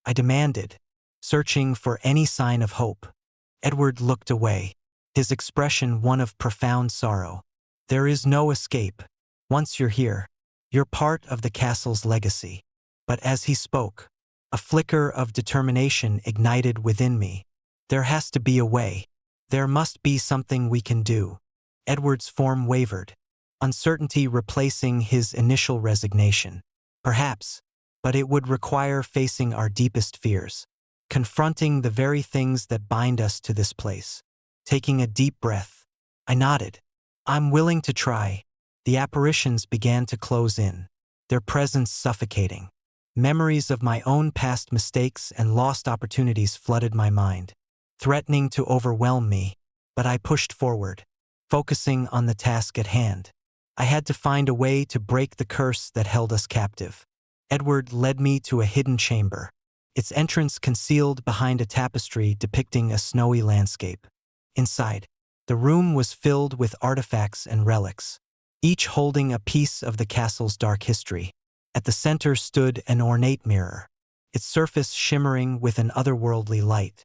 I demanded, searching for any sign of hope. Edward looked away, his expression one of profound sorrow. "There is no escape. Once you're here, you're part of the castle's legacy." But as he spoke, a flicker of determination ignited within me. "There has to be a way. There must be something we can do." Edward's form wavered, uncertainty replacing his initial resignation. "Perhaps, but it would require facing our deepest fears, confronting the very things that bind us to this place." Taking a deep breath, I nodded. "I'm willing to try." The apparitions began to close in, their presence suffocating. Memories of my own past mistakes and lost opportunities flooded my mind, threatening to overwhelm me, but I pushed forward, focusing on the task at hand. I had to find a way to break the curse that held us captive. Edward led me to a hidden chamber, its entrance concealed behind a tapestry depicting a snowy landscape. Inside, the room was filled with artifacts and relics, each holding a piece of the castle's dark history. At the center stood an ornate mirror, its surface shimmering with an otherworldly light.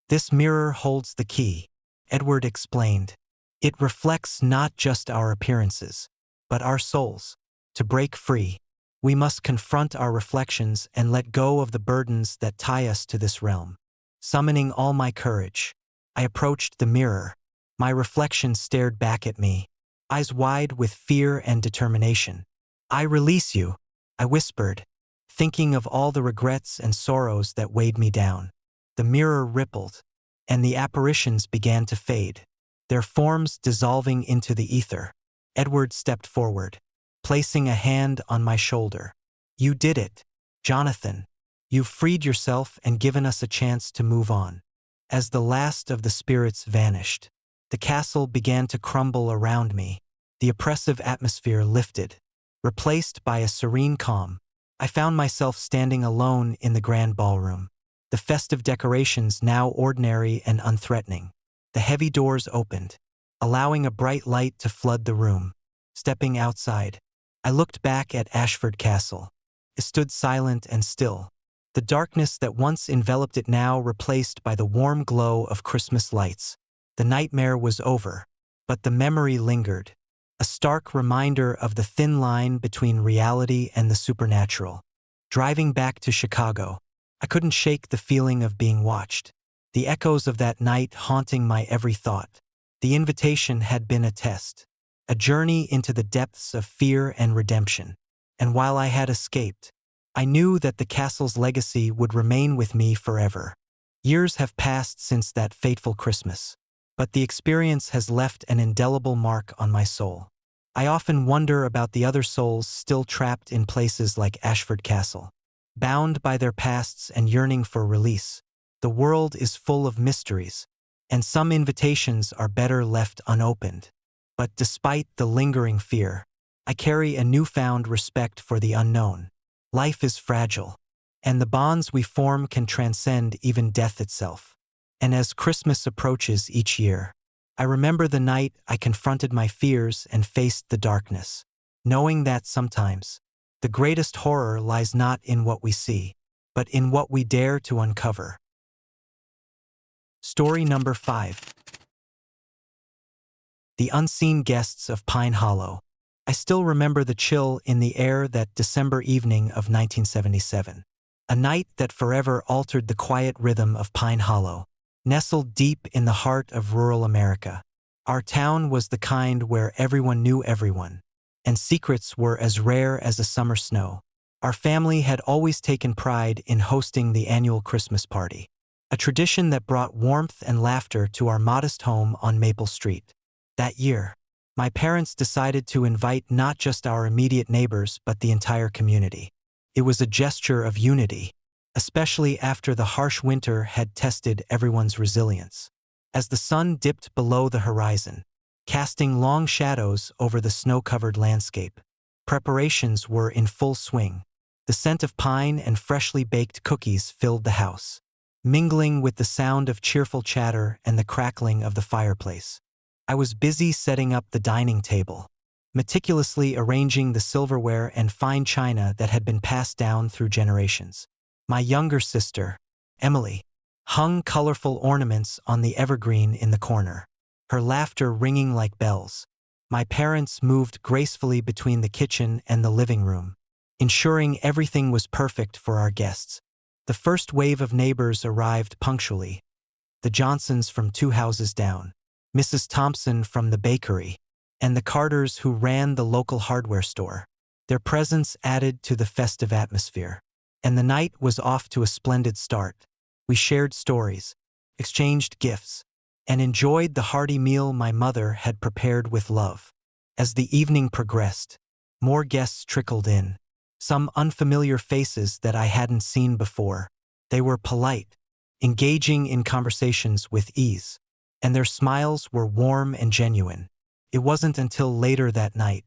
"This mirror holds the key," Edward explained. "It reflects not just our appearances, but our souls. To break free, we must confront our reflections and let go of the burdens that tie us to this realm." Summoning all my courage, I approached the mirror. My reflection stared back at me, eyes wide with fear and determination. "I release you," I whispered, thinking of all the regrets and sorrows that weighed me down. The mirror rippled, and the apparitions began to fade, their forms dissolving into the ether. Edward stepped forward, placing a hand on my shoulder. "You did it, Jonathan. You've freed yourself and given us a chance to move on." As the last of the spirits vanished, the castle began to crumble around me. The oppressive atmosphere lifted, replaced by a serene calm. I found myself standing alone in the grand ballroom, the festive decorations now ordinary and unthreatening. The heavy doors opened, allowing a bright light to flood the room. Stepping outside, I looked back at Ashford Castle. It stood silent and still, the darkness that once enveloped it now replaced by the warm glow of Christmas lights. The nightmare was over, but the memory lingered, a stark reminder of the thin line between reality and the supernatural. Driving back to Chicago, I couldn't shake the feeling of being watched, the echoes of that night haunting my every thought. The invitation had been a test, a journey into the depths of fear and redemption. And while I had escaped, I knew that the castle's legacy would remain with me forever. Years have passed since that fateful Christmas, but the experience has left an indelible mark on my soul. I often wonder about the other souls still trapped in places like Ashford Castle, bound by their pasts and yearning for release. The world is full of mysteries, and some invitations are better left unopened. But despite the lingering fear, I carry a newfound respect for the unknown. Life is fragile, and the bonds we form can transcend even death itself. And as Christmas approaches each year, I remember the night I confronted my fears and faced the darkness, knowing that sometimes the greatest horror lies not in what we see, but in what we dare to uncover. Story number 5. The Unseen Guests of Pine Hollow. I still remember the chill in the air that December evening of 1977. A night that forever altered the quiet rhythm of Pine Hollow. Nestled deep in the heart of rural America, our town was the kind where everyone knew everyone, and secrets were as rare as a summer snow. Our family had always taken pride in hosting the annual Christmas party, a tradition that brought warmth and laughter to our modest home on Maple Street. That year, my parents decided to invite not just our immediate neighbors but the entire community. It was a gesture of unity, especially after the harsh winter had tested everyone's resilience. As the sun dipped below the horizon, casting long shadows over the snow-covered landscape, preparations were in full swing. The scent of pine and freshly baked cookies filled the house, mingling with the sound of cheerful chatter and the crackling of the fireplace. I was busy setting up the dining table, meticulously arranging the silverware and fine china that had been passed down through generations. My younger sister, Emily, hung colorful ornaments on the evergreen in the corner, her laughter ringing like bells. My parents moved gracefully between the kitchen and the living room, ensuring everything was perfect for our guests. The first wave of neighbors arrived punctually. The Johnsons from 2 houses down, Mrs. Thompson from the bakery, and the Carters who ran the local hardware store. Their presence added to the festive atmosphere, and the night was off to a splendid start. We shared stories, exchanged gifts, and enjoyed the hearty meal my mother had prepared with love. As the evening progressed, more guests trickled in, some unfamiliar faces that I hadn't seen before. They were polite, engaging in conversations with ease, and their smiles were warm and genuine. It wasn't until later that night,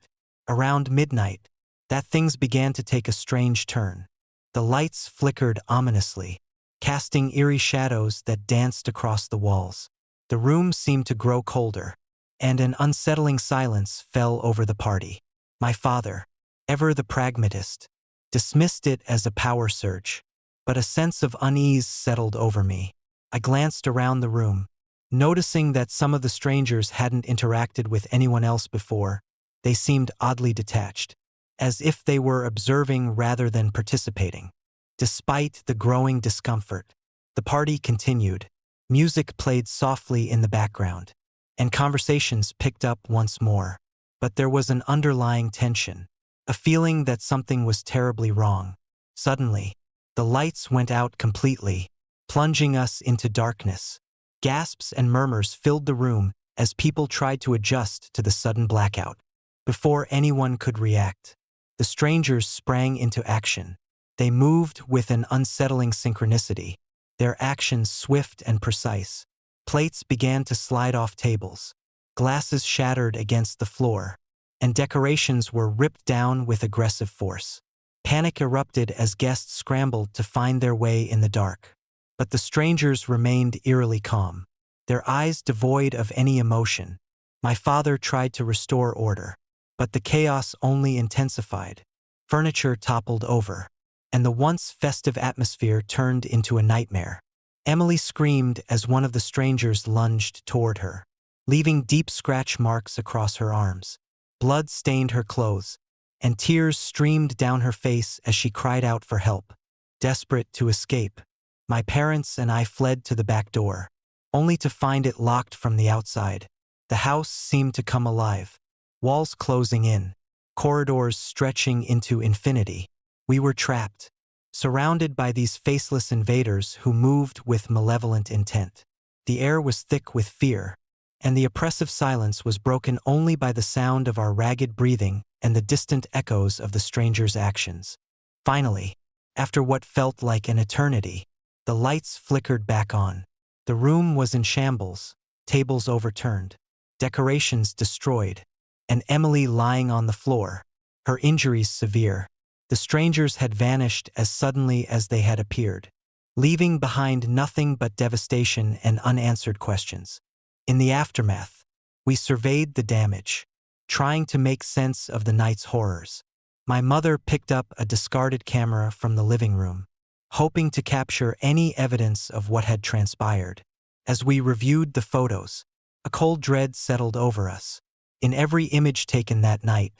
around midnight, that things began to take a strange turn. The lights flickered ominously, casting eerie shadows that danced across the walls. The room seemed to grow colder, and an unsettling silence fell over the party. My father, ever the pragmatist, dismissed it as a power surge, but a sense of unease settled over me. I glanced around the room, noticing that some of the strangers hadn't interacted with anyone else before. They seemed oddly detached, as if they were observing rather than participating. Despite the growing discomfort, the party continued. Music played softly in the background, and conversations picked up once more. But there was an underlying tension, a feeling that something was terribly wrong. Suddenly, the lights went out completely, plunging us into darkness. Gasps and murmurs filled the room as people tried to adjust to the sudden blackout. Before anyone could react, the strangers sprang into action. They moved with an unsettling synchronicity, their actions swift and precise. Plates began to slide off tables, glasses shattered against the floor, and decorations were ripped down with aggressive force. Panic erupted as guests scrambled to find their way in the dark. But the strangers remained eerily calm, their eyes devoid of any emotion. My father tried to restore order, but the chaos only intensified. Furniture toppled over, and the once festive atmosphere turned into a nightmare. Emily screamed as one of the strangers lunged toward her, leaving deep scratch marks across her arms. Blood stained her clothes, and tears streamed down her face as she cried out for help. Desperate to escape, my parents and I fled to the back door, only to find it locked from the outside. The house seemed to come alive, walls closing in, corridors stretching into infinity. We were trapped, surrounded by these faceless invaders who moved with malevolent intent. The air was thick with fear, and the oppressive silence was broken only by the sound of our ragged breathing and the distant echoes of the strangers' actions. Finally, after what felt like an eternity, the lights flickered back on. The room was in shambles, tables overturned, decorations destroyed, and Emily lying on the floor, her injuries severe. The strangers had vanished as suddenly as they had appeared, leaving behind nothing but devastation and unanswered questions. In the aftermath, we surveyed the damage, trying to make sense of the night's horrors. My mother picked up a discarded camera from the living room, hoping to capture any evidence of what had transpired. As we reviewed the photos, a cold dread settled over us. In every image taken that night,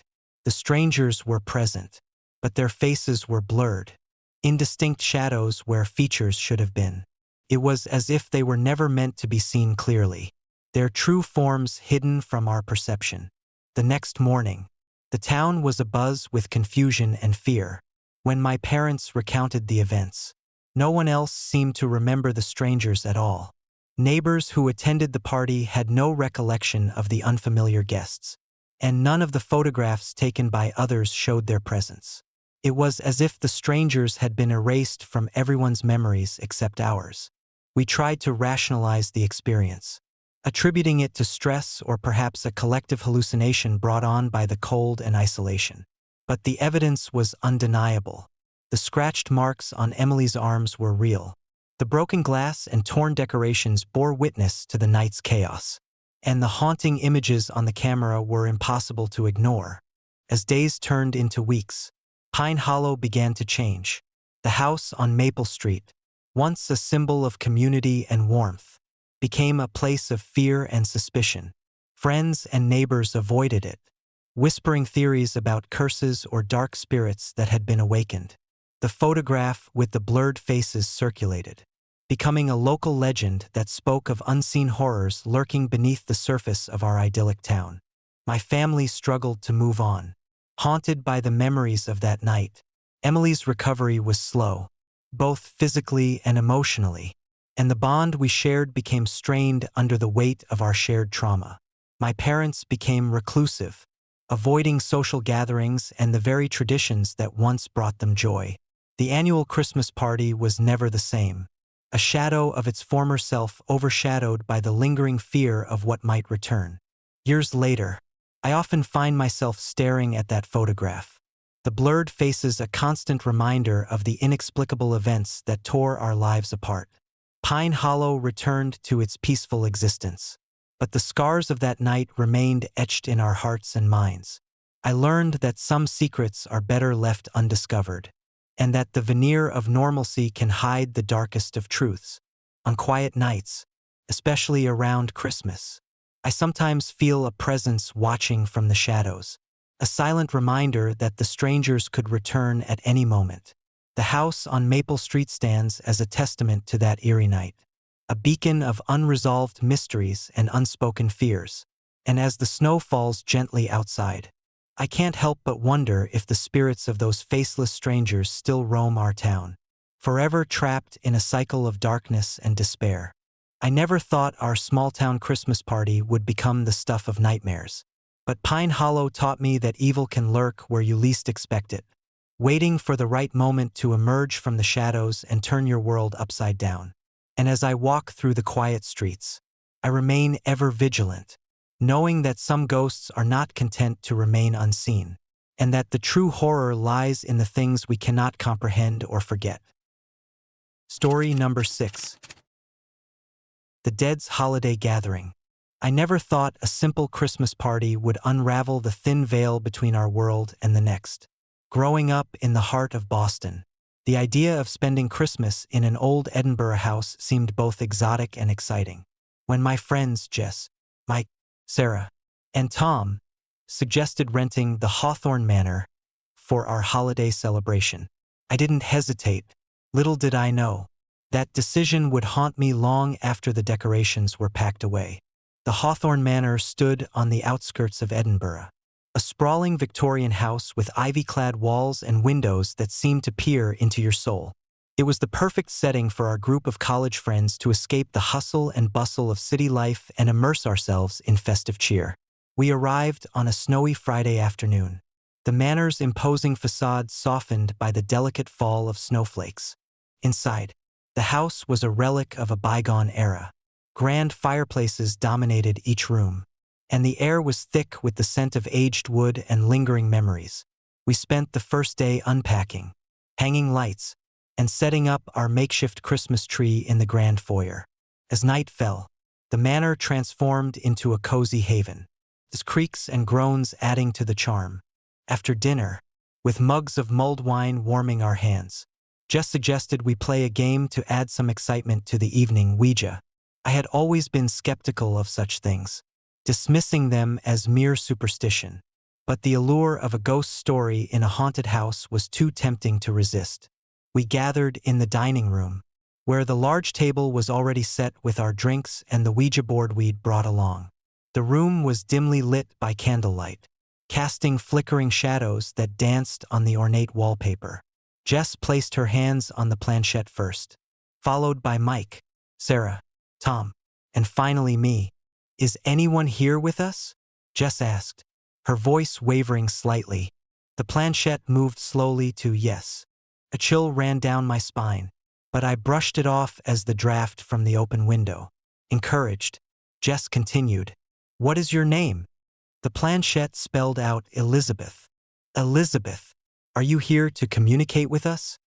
the strangers were present, but their faces were blurred, indistinct shadows where features should have been. It was as if they were never meant to be seen clearly, their true forms hidden from our perception. The next morning, the town was abuzz with confusion and fear. When my parents recounted the events, no one else seemed to remember the strangers at all. Neighbors who attended the party had no recollection of the unfamiliar guests, and none of the photographs taken by others showed their presence. It was as if the strangers had been erased from everyone's memories except ours. We tried to rationalize the experience, attributing it to stress or perhaps a collective hallucination brought on by the cold and isolation. But the evidence was undeniable. The scratched marks on Emily's arms were real. The broken glass and torn decorations bore witness to the night's chaos. And the haunting images on the camera were impossible to ignore. As days turned into weeks, Pine Hollow began to change. The house on Maple Street, once a symbol of community and warmth, became a place of fear and suspicion. Friends and neighbors avoided it, whispering theories about curses or dark spirits that had been awakened. The photograph with the blurred faces circulated, becoming a local legend that spoke of unseen horrors lurking beneath the surface of our idyllic town. My family struggled to move on, haunted by the memories of that night. Emily's recovery was slow, both physically and emotionally, and the bond we shared became strained under the weight of our shared trauma. My parents became reclusive, avoiding social gatherings and the very traditions that once brought them joy. The annual Christmas party was never the same, a shadow of its former self overshadowed by the lingering fear of what might return. Years later, I often find myself staring at that photograph, the blurred faces a constant reminder of the inexplicable events that tore our lives apart. Pine Hollow returned to its peaceful existence. But the scars of that night remained etched in our hearts and minds. I learned that some secrets are better left undiscovered, and that the veneer of normalcy can hide the darkest of truths. On quiet nights, especially around Christmas, I sometimes feel a presence watching from the shadows, a silent reminder that the strangers could return at any moment. The house on Maple Street stands as a testament to that eerie night, a beacon of unresolved mysteries and unspoken fears. And as the snow falls gently outside, I can't help but wonder if the spirits of those faceless strangers still roam our town, forever trapped in a cycle of darkness and despair. I never thought our small-town Christmas party would become the stuff of nightmares. But Pine Hollow taught me that evil can lurk where you least expect it, waiting for the right moment to emerge from the shadows and turn your world upside down. And as I walk through the quiet streets, I remain ever vigilant, knowing that some ghosts are not content to remain unseen, and that the true horror lies in the things we cannot comprehend or forget. Story number 6. The Dead's Holiday Gathering. I never thought a simple Christmas party would unravel the thin veil between our world and the next. Growing up in the heart of Boston, the idea of spending Christmas in an old Edinburgh house seemed both exotic and exciting. When my friends Jess, Mike, Sarah, and Tom suggested renting the Hawthorne Manor for our holiday celebration, I didn't hesitate. Little did I know, that decision would haunt me long after the decorations were packed away. The Hawthorne Manor stood on the outskirts of Edinburgh, a sprawling Victorian house with ivy-clad walls and windows that seemed to peer into your soul. It was the perfect setting for our group of college friends to escape the hustle and bustle of city life and immerse ourselves in festive cheer. We arrived on a snowy Friday afternoon, the manor's imposing facade softened by the delicate fall of snowflakes. Inside, the house was a relic of a bygone era. Grand fireplaces dominated each room, and the air was thick with the scent of aged wood and lingering memories. We spent the first day unpacking, hanging lights, and setting up our makeshift Christmas tree in the grand foyer. As night fell, the manor transformed into a cozy haven, its creaks and groans adding to the charm. After dinner, with mugs of mulled wine warming our hands, Jess suggested we play a game to add some excitement to the evening. Ouija. I had always been skeptical of such things, dismissing them as mere superstition, but the allure of a ghost story in a haunted house was too tempting to resist. We gathered in the dining room, where the large table was already set with our drinks and the Ouija board we'd brought along. The room was dimly lit by candlelight, casting flickering shadows that danced on the ornate wallpaper. Jess placed her hands on the planchette first, followed by Mike, Sarah, Tom, and finally me. "Is anyone here with us?" Jess asked, her voice wavering slightly. The planchette moved slowly to yes. A chill ran down my spine, but I brushed it off as the draft from the open window. Encouraged, Jess continued, "What is your name?" The planchette spelled out Elizabeth. "Elizabeth, are you here to communicate with us?"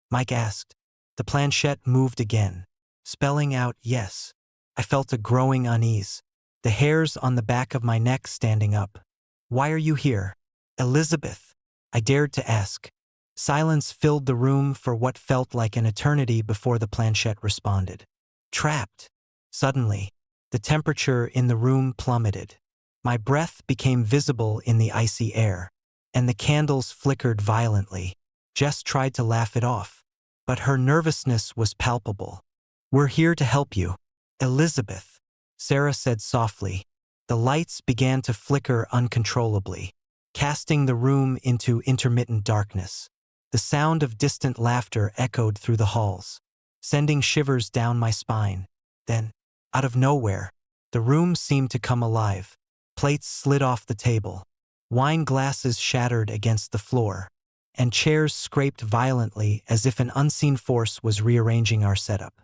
Mike asked. The planchette moved again, spelling out yes. I felt a growing unease, the hairs on the back of my neck standing up. "Why are you here, Elizabeth?" I dared to ask. Silence filled the room for what felt like an eternity before the planchette responded. "Trapped." Suddenly, the temperature in the room plummeted. My breath became visible in the icy air, and the candles flickered violently. Jess tried to laugh it off, but her nervousness was palpable. "We're here to help you, Elizabeth," Sarah said softly. The lights began to flicker uncontrollably, casting the room into intermittent darkness. The sound of distant laughter echoed through the halls, sending shivers down my spine. Then, out of nowhere, the room seemed to come alive. Plates slid off the table, wine glasses shattered against the floor, and chairs scraped violently as if an unseen force was rearranging our setup.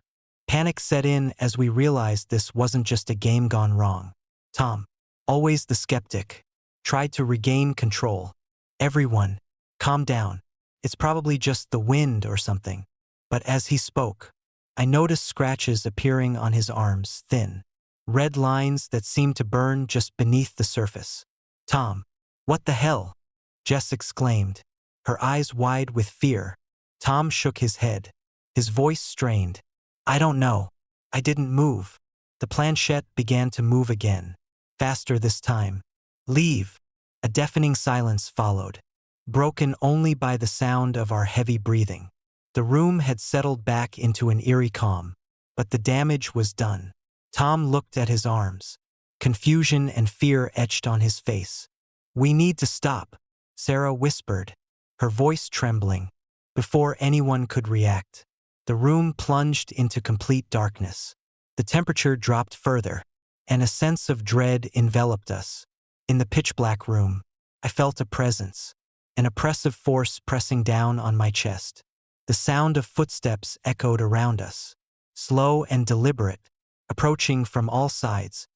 Panic set in as we realized this wasn't just a game gone wrong. Tom, always the skeptic, tried to regain control. "Everyone, calm down. It's probably just the wind or something." But as he spoke, I noticed scratches appearing on his arms, thin, red lines that seemed to burn just beneath the surface. "Tom, what the hell?" Jess exclaimed, her eyes wide with fear. Tom shook his head, his voice strained. "I don't know. I didn't move." The planchette began to move again, faster this time. "Leave." A deafening silence followed, broken only by the sound of our heavy breathing. The room had settled back into an eerie calm, but the damage was done. Tom looked at his arms. Confusion and fear etched on his face. "We need to stop," Sarah whispered, her voice trembling. Before anyone could react, the room plunged into complete darkness. The temperature dropped further, and a sense of dread enveloped us. In the pitch-black room, I felt a presence, an oppressive force pressing down on my chest. The sound of footsteps echoed around us, slow and deliberate, approaching from all sides.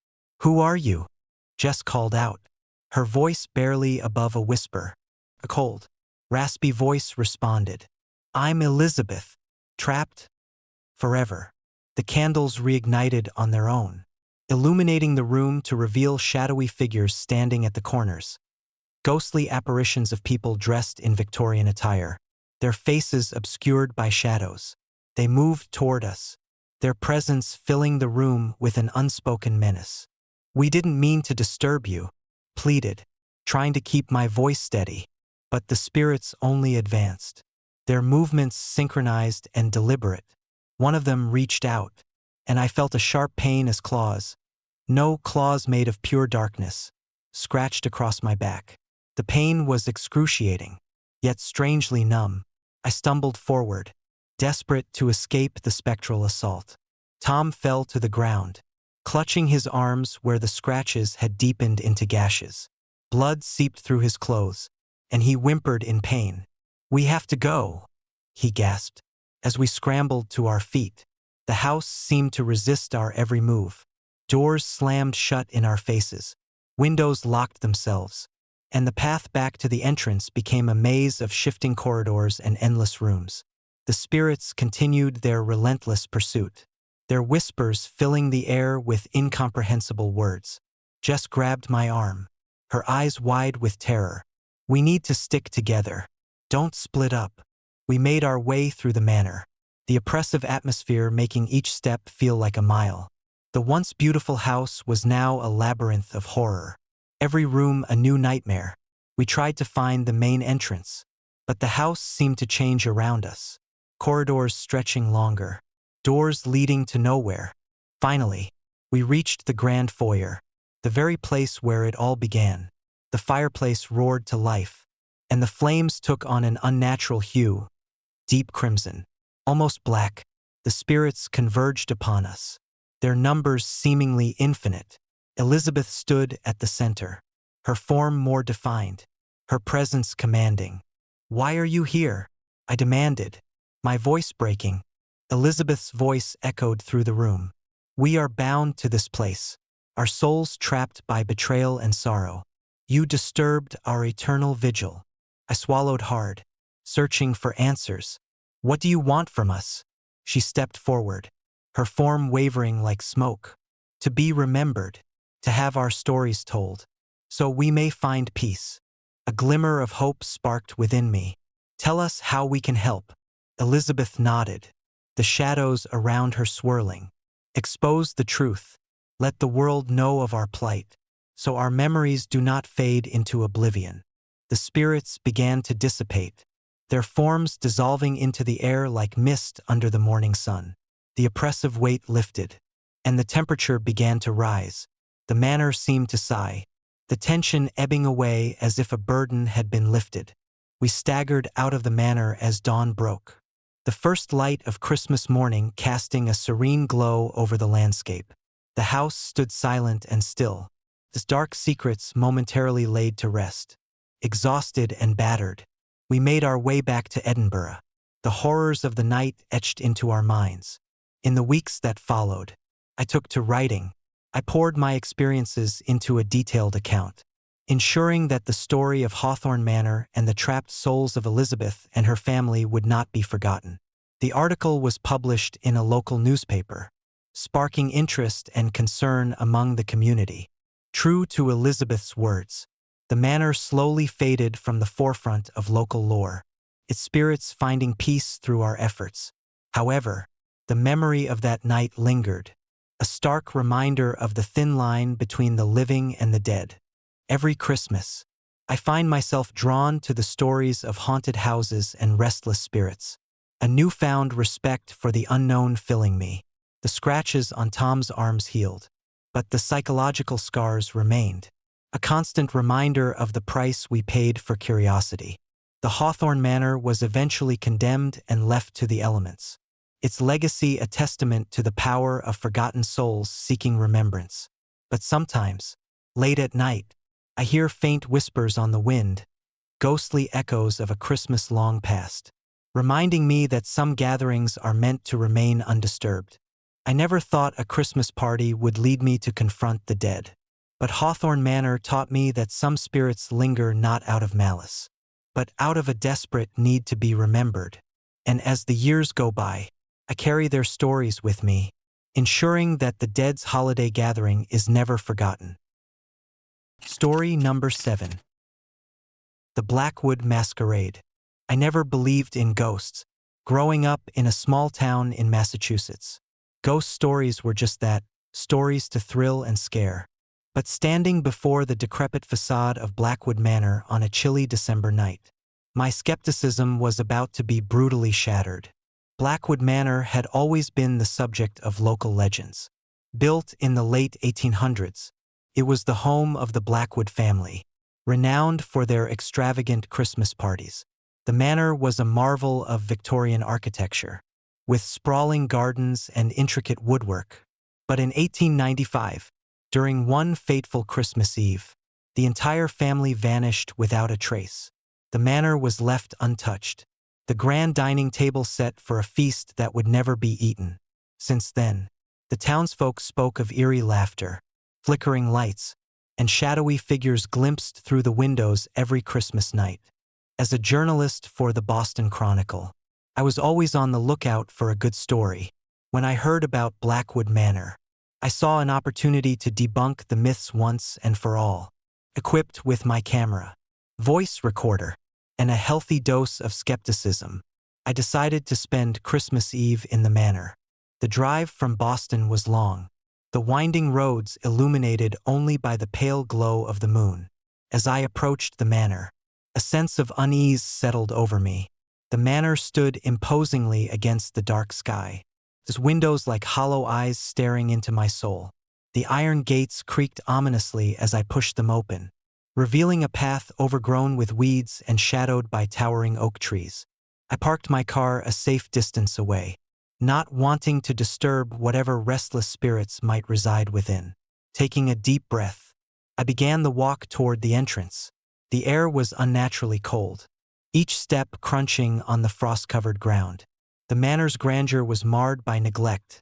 "Who are you?" Jess called out, her voice barely above a whisper. A cold, raspy voice responded. "I'm Elizabeth, trapped forever." The candles reignited on their own, illuminating the room to reveal shadowy figures standing at the corners. Ghostly apparitions of people dressed in Victorian attire, their faces obscured by shadows. They moved toward us, their presence filling the room with an unspoken menace. "We didn't mean to disturb you," pleaded, trying to keep my voice steady, but the spirits only advanced, their movements synchronized and deliberate. One of them reached out, and I felt a sharp pain as claws, no claws made of pure darkness, scratched across my back. The pain was excruciating, yet strangely numb. I stumbled forward, desperate to escape the spectral assault. Tom fell to the ground, clutching his arms where the scratches had deepened into gashes. Blood seeped through his clothes, and he whimpered in pain. "We have to go," he gasped. As we scrambled to our feet, the house seemed to resist our every move. Doors slammed shut in our faces, windows locked themselves, and the path back to the entrance became a maze of shifting corridors and endless rooms. The spirits continued their relentless pursuit, their whispers filling the air with incomprehensible words. Jess grabbed my arm, her eyes wide with terror. "We need to stick together. Don't split up." We made our way through the manor, the oppressive atmosphere making each step feel like a mile. The once beautiful house was now a labyrinth of horror, every room a new nightmare. We tried to find the main entrance, but the house seemed to change around us, corridors stretching longer, doors leading to nowhere. Finally, we reached the grand foyer, the very place where it all began. The fireplace roared to life, and the flames took on an unnatural hue, deep crimson, almost black. The spirits converged upon us, their numbers seemingly infinite. Elizabeth stood at the center, her form more defined, her presence commanding. "Why are you here?" I demanded, my voice breaking. Elizabeth's voice echoed through the room. "We are bound to this place, our souls trapped by betrayal and sorrow. You disturbed our eternal vigil." I swallowed hard, searching for answers. "What do you want from us?" She stepped forward, her form wavering like smoke. "To be remembered, to have our stories told, so we may find peace." A glimmer of hope sparked within me. "Tell us how we can help." Elizabeth nodded, the shadows around her swirling. "Expose the truth. Let the world know of our plight, so our memories do not fade into oblivion." The spirits began to dissipate, their forms dissolving into the air like mist under the morning sun. The oppressive weight lifted, and the temperature began to rise. The manor seemed to sigh, the tension ebbing away as if a burden had been lifted. We staggered out of the manor as dawn broke, the first light of Christmas morning casting a serene glow over the landscape. The house stood silent and still, its dark secrets momentarily laid to rest. Exhausted and battered, we made our way back to Edinburgh, the horrors of the night etched into our minds. In the weeks that followed, I took to writing. I poured my experiences into a detailed account, ensuring that the story of Hawthorne Manor and the trapped souls of Elizabeth and her family would not be forgotten. The article was published in a local newspaper, sparking interest and concern among the community. True to Elizabeth's words, the manor slowly faded from the forefront of local lore, its spirits finding peace through our efforts. However, the memory of that night lingered, a stark reminder of the thin line between the living and the dead. Every Christmas, I find myself drawn to the stories of haunted houses and restless spirits, a newfound respect for the unknown filling me. The scratches on Tom's arms healed, but the psychological scars remained, a constant reminder of the price we paid for curiosity. The Hawthorne Manor was eventually condemned and left to the elements, its legacy a testament to the power of forgotten souls seeking remembrance. But sometimes, late at night, I hear faint whispers on the wind, ghostly echoes of a Christmas long past, reminding me that some gatherings are meant to remain undisturbed. I never thought a Christmas party would lead me to confront the dead, but Hawthorne Manor taught me that some spirits linger not out of malice, but out of a desperate need to be remembered. And as the years go by, I carry their stories with me, ensuring that the dead's holiday gathering is never forgotten. Story number 7. The Blackwood Masquerade. I never believed in ghosts. Growing up in a small town in Massachusetts, ghost stories were just that, stories to thrill and scare. But standing before the decrepit facade of Blackwood Manor on a chilly December night, my skepticism was about to be brutally shattered. Blackwood Manor had always been the subject of local legends. Built in the late 1800s, it was the home of the Blackwood family, renowned for their extravagant Christmas parties. The manor was a marvel of Victorian architecture, with sprawling gardens and intricate woodwork. But in 1895, during one fateful Christmas Eve, the entire family vanished without a trace. The manor was left untouched, the grand dining table set for a feast that would never be eaten. Since then, the townsfolk spoke of eerie laughter, flickering lights, and shadowy figures glimpsed through the windows every Christmas night. As a journalist for the Boston Chronicle, I was always on the lookout for a good story. When I heard about Blackwood Manor, I saw an opportunity to debunk the myths once and for all. Equipped with my camera, voice recorder, and a healthy dose of skepticism, I decided to spend Christmas Eve in the manor. The drive from Boston was long, the winding roads illuminated only by the pale glow of the moon. As I approached the manor, a sense of unease settled over me. The manor stood imposingly against the dark sky, its windows like hollow eyes staring into my soul. The iron gates creaked ominously as I pushed them open, revealing a path overgrown with weeds and shadowed by towering oak trees. I parked my car a safe distance away, not wanting to disturb whatever restless spirits might reside within. Taking a deep breath, I began the walk toward the entrance. The air was unnaturally cold, each step crunching on the frost-covered ground. The manor's grandeur was marred by neglect,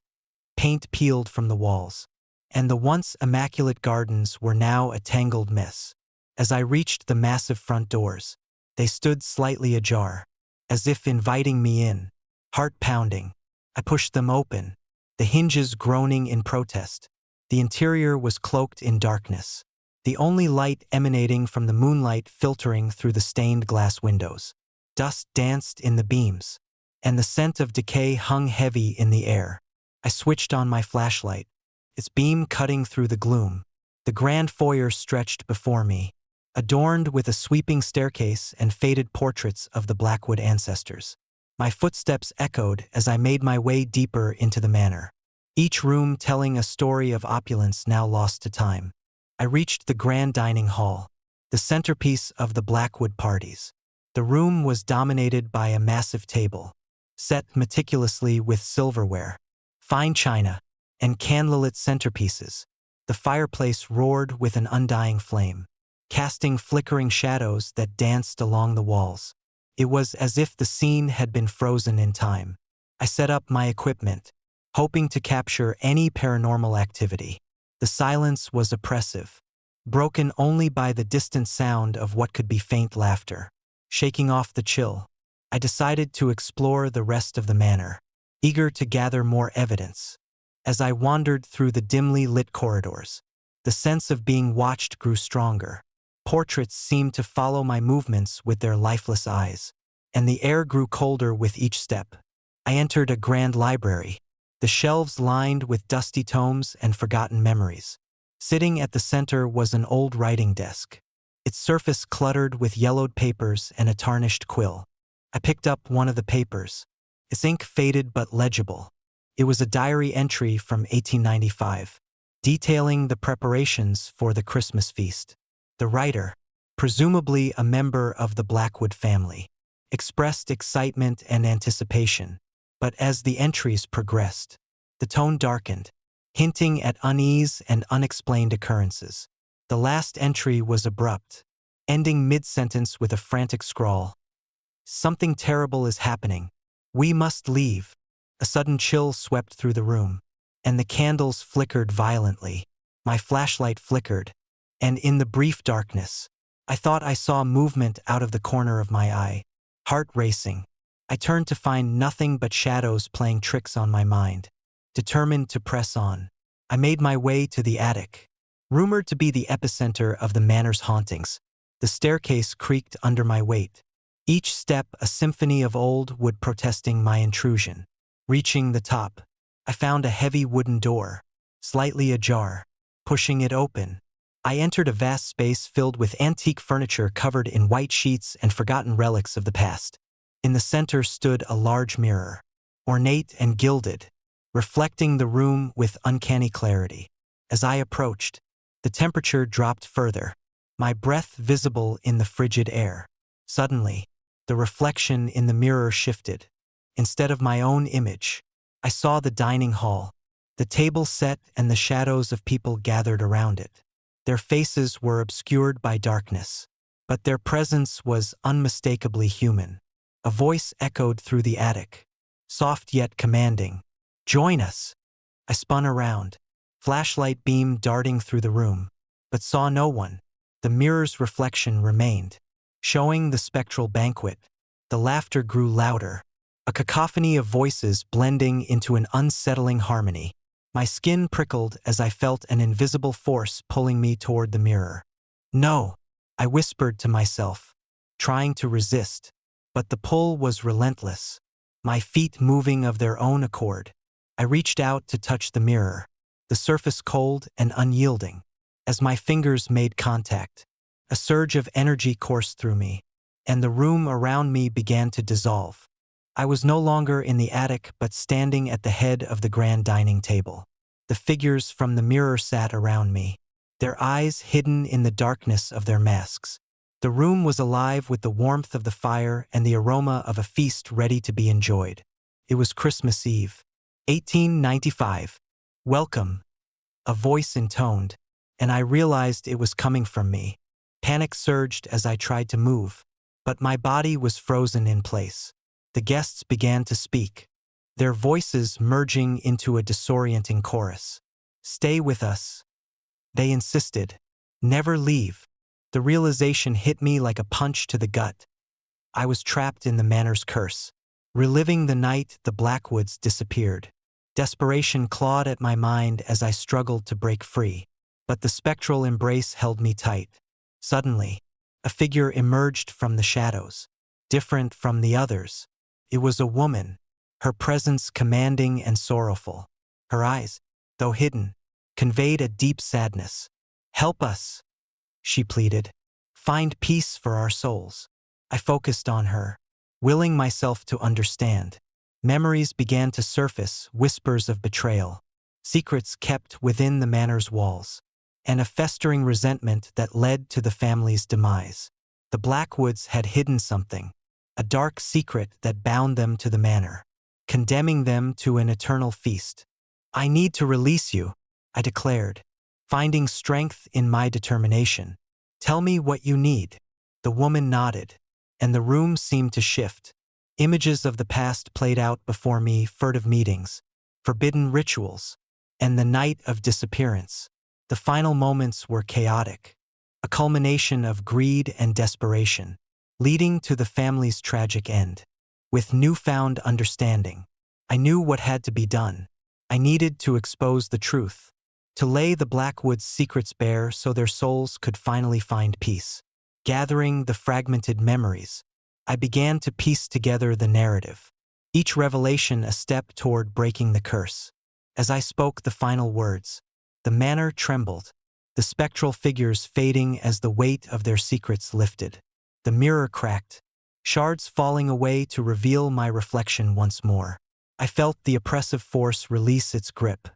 paint peeled from the walls, and the once immaculate gardens were now a tangled mess. As I reached the massive front doors, they stood slightly ajar, as if inviting me in. Heart pounding, I pushed them open, the hinges groaning in protest. The interior was cloaked in darkness, the only light emanating from the moonlight filtering through the stained glass windows. Dust danced in the beams, and the scent of decay hung heavy in the air. I switched on my flashlight, its beam cutting through the gloom. The grand foyer stretched before me, adorned with a sweeping staircase and faded portraits of the Blackwood ancestors. My footsteps echoed as I made my way deeper into the manor, each room telling a story of opulence now lost to time. I reached the grand dining hall, the centerpiece of the Blackwood parties. The room was dominated by a massive table, set meticulously with silverware, fine china, and candlelit centerpieces. The fireplace roared with an undying flame, casting flickering shadows that danced along the walls. It was as if the scene had been frozen in time. I set up my equipment, hoping to capture any paranormal activity. The silence was oppressive, broken only by the distant sound of what could be faint laughter. Shaking off the chill, I decided to explore the rest of the manor, eager to gather more evidence. As I wandered through the dimly lit corridors, the sense of being watched grew stronger. Portraits seemed to follow my movements with their lifeless eyes, and the air grew colder with each step. I entered a grand library, the shelves lined with dusty tomes and forgotten memories. Sitting at the center was an old writing desk, its surface cluttered with yellowed papers and a tarnished quill. I picked up one of the papers, its ink faded but legible. It was a diary entry from 1895, detailing the preparations for the Christmas feast. The writer, presumably a member of the Blackwood family, expressed excitement and anticipation, but as the entries progressed, the tone darkened, hinting at unease and unexplained occurrences. The last entry was abrupt, ending mid-sentence with a frantic scrawl. "Something terrible is happening. We must leave." A sudden chill swept through the room, and the candles flickered violently. My flashlight flickered, and in the brief darkness, I thought I saw movement out of the corner of my eye. Heart racing, I turned to find nothing but shadows playing tricks on my mind. Determined to press on, I made my way to the attic. Rumored to be the epicenter of the manor's hauntings, the staircase creaked under my weight. Each step a symphony of old wood protesting my intrusion. Reaching the top, I found a heavy wooden door, slightly ajar. Pushing it open, I entered a vast space filled with antique furniture covered in white sheets and forgotten relics of the past. In the center stood a large mirror, ornate and gilded, reflecting the room with uncanny clarity. As I approached, the temperature dropped further, my breath visible in the frigid air. Suddenly, the reflection in the mirror shifted. Instead of my own image, I saw the dining hall, the table set and the shadows of people gathered around it. Their faces were obscured by darkness, but their presence was unmistakably human. A voice echoed through the attic, soft yet commanding. "Join us." I spun around, flashlight beam darting through the room, but saw no one. The mirror's reflection remained, showing the spectral banquet. The laughter grew louder, a cacophony of voices blending into an unsettling harmony. My skin prickled as I felt an invisible force pulling me toward the mirror. "No," I whispered to myself, trying to resist, but the pull was relentless, my feet moving of their own accord. I reached out to touch the mirror, the surface cold and unyielding. As my fingers made contact, a surge of energy coursed through me, and the room around me began to dissolve. I was no longer in the attic but standing at the head of the grand dining table. The figures from the mirror sat around me, their eyes hidden in the darkness of their masks. The room was alive with the warmth of the fire and the aroma of a feast ready to be enjoyed. It was Christmas Eve, 1895. "Welcome," a voice intoned, and I realized it was coming from me. Panic surged as I tried to move, but my body was frozen in place. The guests began to speak, their voices merging into a disorienting chorus. "Stay with us," they insisted. "Never leave." The realization hit me like a punch to the gut. I was trapped in the manor's curse. Reliving the night the Blackwoods disappeared. Desperation clawed at my mind as I struggled to break free, but the spectral embrace held me tight. Suddenly, a figure emerged from the shadows, different from the others. It was a woman, her presence commanding and sorrowful. Her eyes, though hidden, conveyed a deep sadness. "Help us," she pleaded. "Find peace for our souls." I focused on her, willing myself to understand. Memories began to surface, whispers of betrayal, secrets kept within the manor's walls, and a festering resentment that led to the family's demise. The Blackwoods had hidden something, a dark secret that bound them to the manor, condemning them to an eternal feast. "I need to release you," I declared, finding strength in my determination. "Tell me what you need." The woman nodded, and the room seemed to shift. Images of the past played out before me, furtive meetings, forbidden rituals, and the night of disappearance. The final moments were chaotic, a culmination of greed and desperation, leading to the family's tragic end. with newfound understanding. I knew what had to be done. I needed to expose the truth, to lay the Blackwood's secrets bare so their souls could finally find peace. Gathering the fragmented memories, I began to piece together the narrative, each revelation a step toward breaking the curse. As I spoke the final words, the manor trembled, the spectral figures fading as the weight of their secrets lifted. The mirror cracked, shards falling away to reveal my reflection once more. I felt the oppressive force release its grip,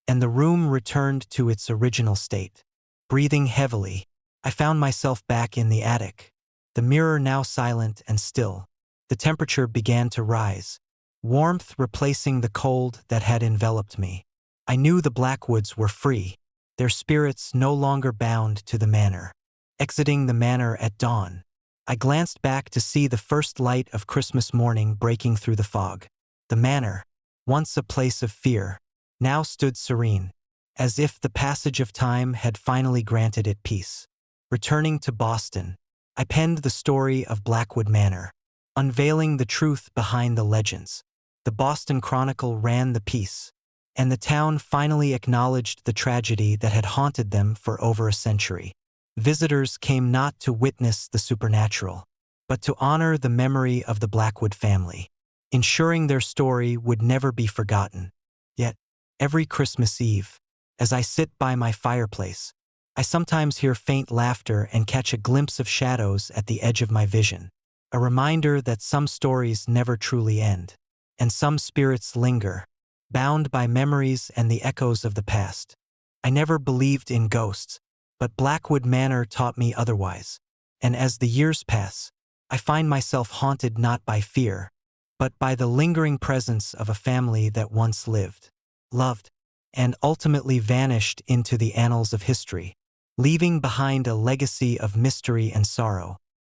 and the room returned to its original state. Breathing heavily, I found myself back in the attic, the mirror now silent and still. The temperature began to rise, warmth replacing the cold that had enveloped me. I knew the Blackwoods were free, their spirits no longer bound to the manor. Exiting the manor at dawn, I glanced back to see the first light of Christmas morning breaking through the fog. The manor, once a place of fear, now stood serene, as if the passage of time had finally granted it peace. Returning to Boston, I penned the story of Blackwood Manor, unveiling the truth behind the legends. The Boston Chronicle ran the piece, and the town finally acknowledged the tragedy that had haunted them for over a century. Visitors came not to witness the supernatural, but to honor the memory of the Blackwood family, ensuring their story would never be forgotten. Yet, every Christmas Eve, as I sit by my fireplace, I sometimes hear faint laughter and catch a glimpse of shadows at the edge of my vision, a reminder that some stories never truly end, and some spirits linger, bound by memories and the echoes of the past. I never believed in ghosts, but Blackwood Manor taught me otherwise, and as the years pass, I find myself haunted not by fear, but by the lingering presence of a family that once lived, loved, and ultimately vanished into the annals of history, leaving behind a legacy of mystery and sorrow.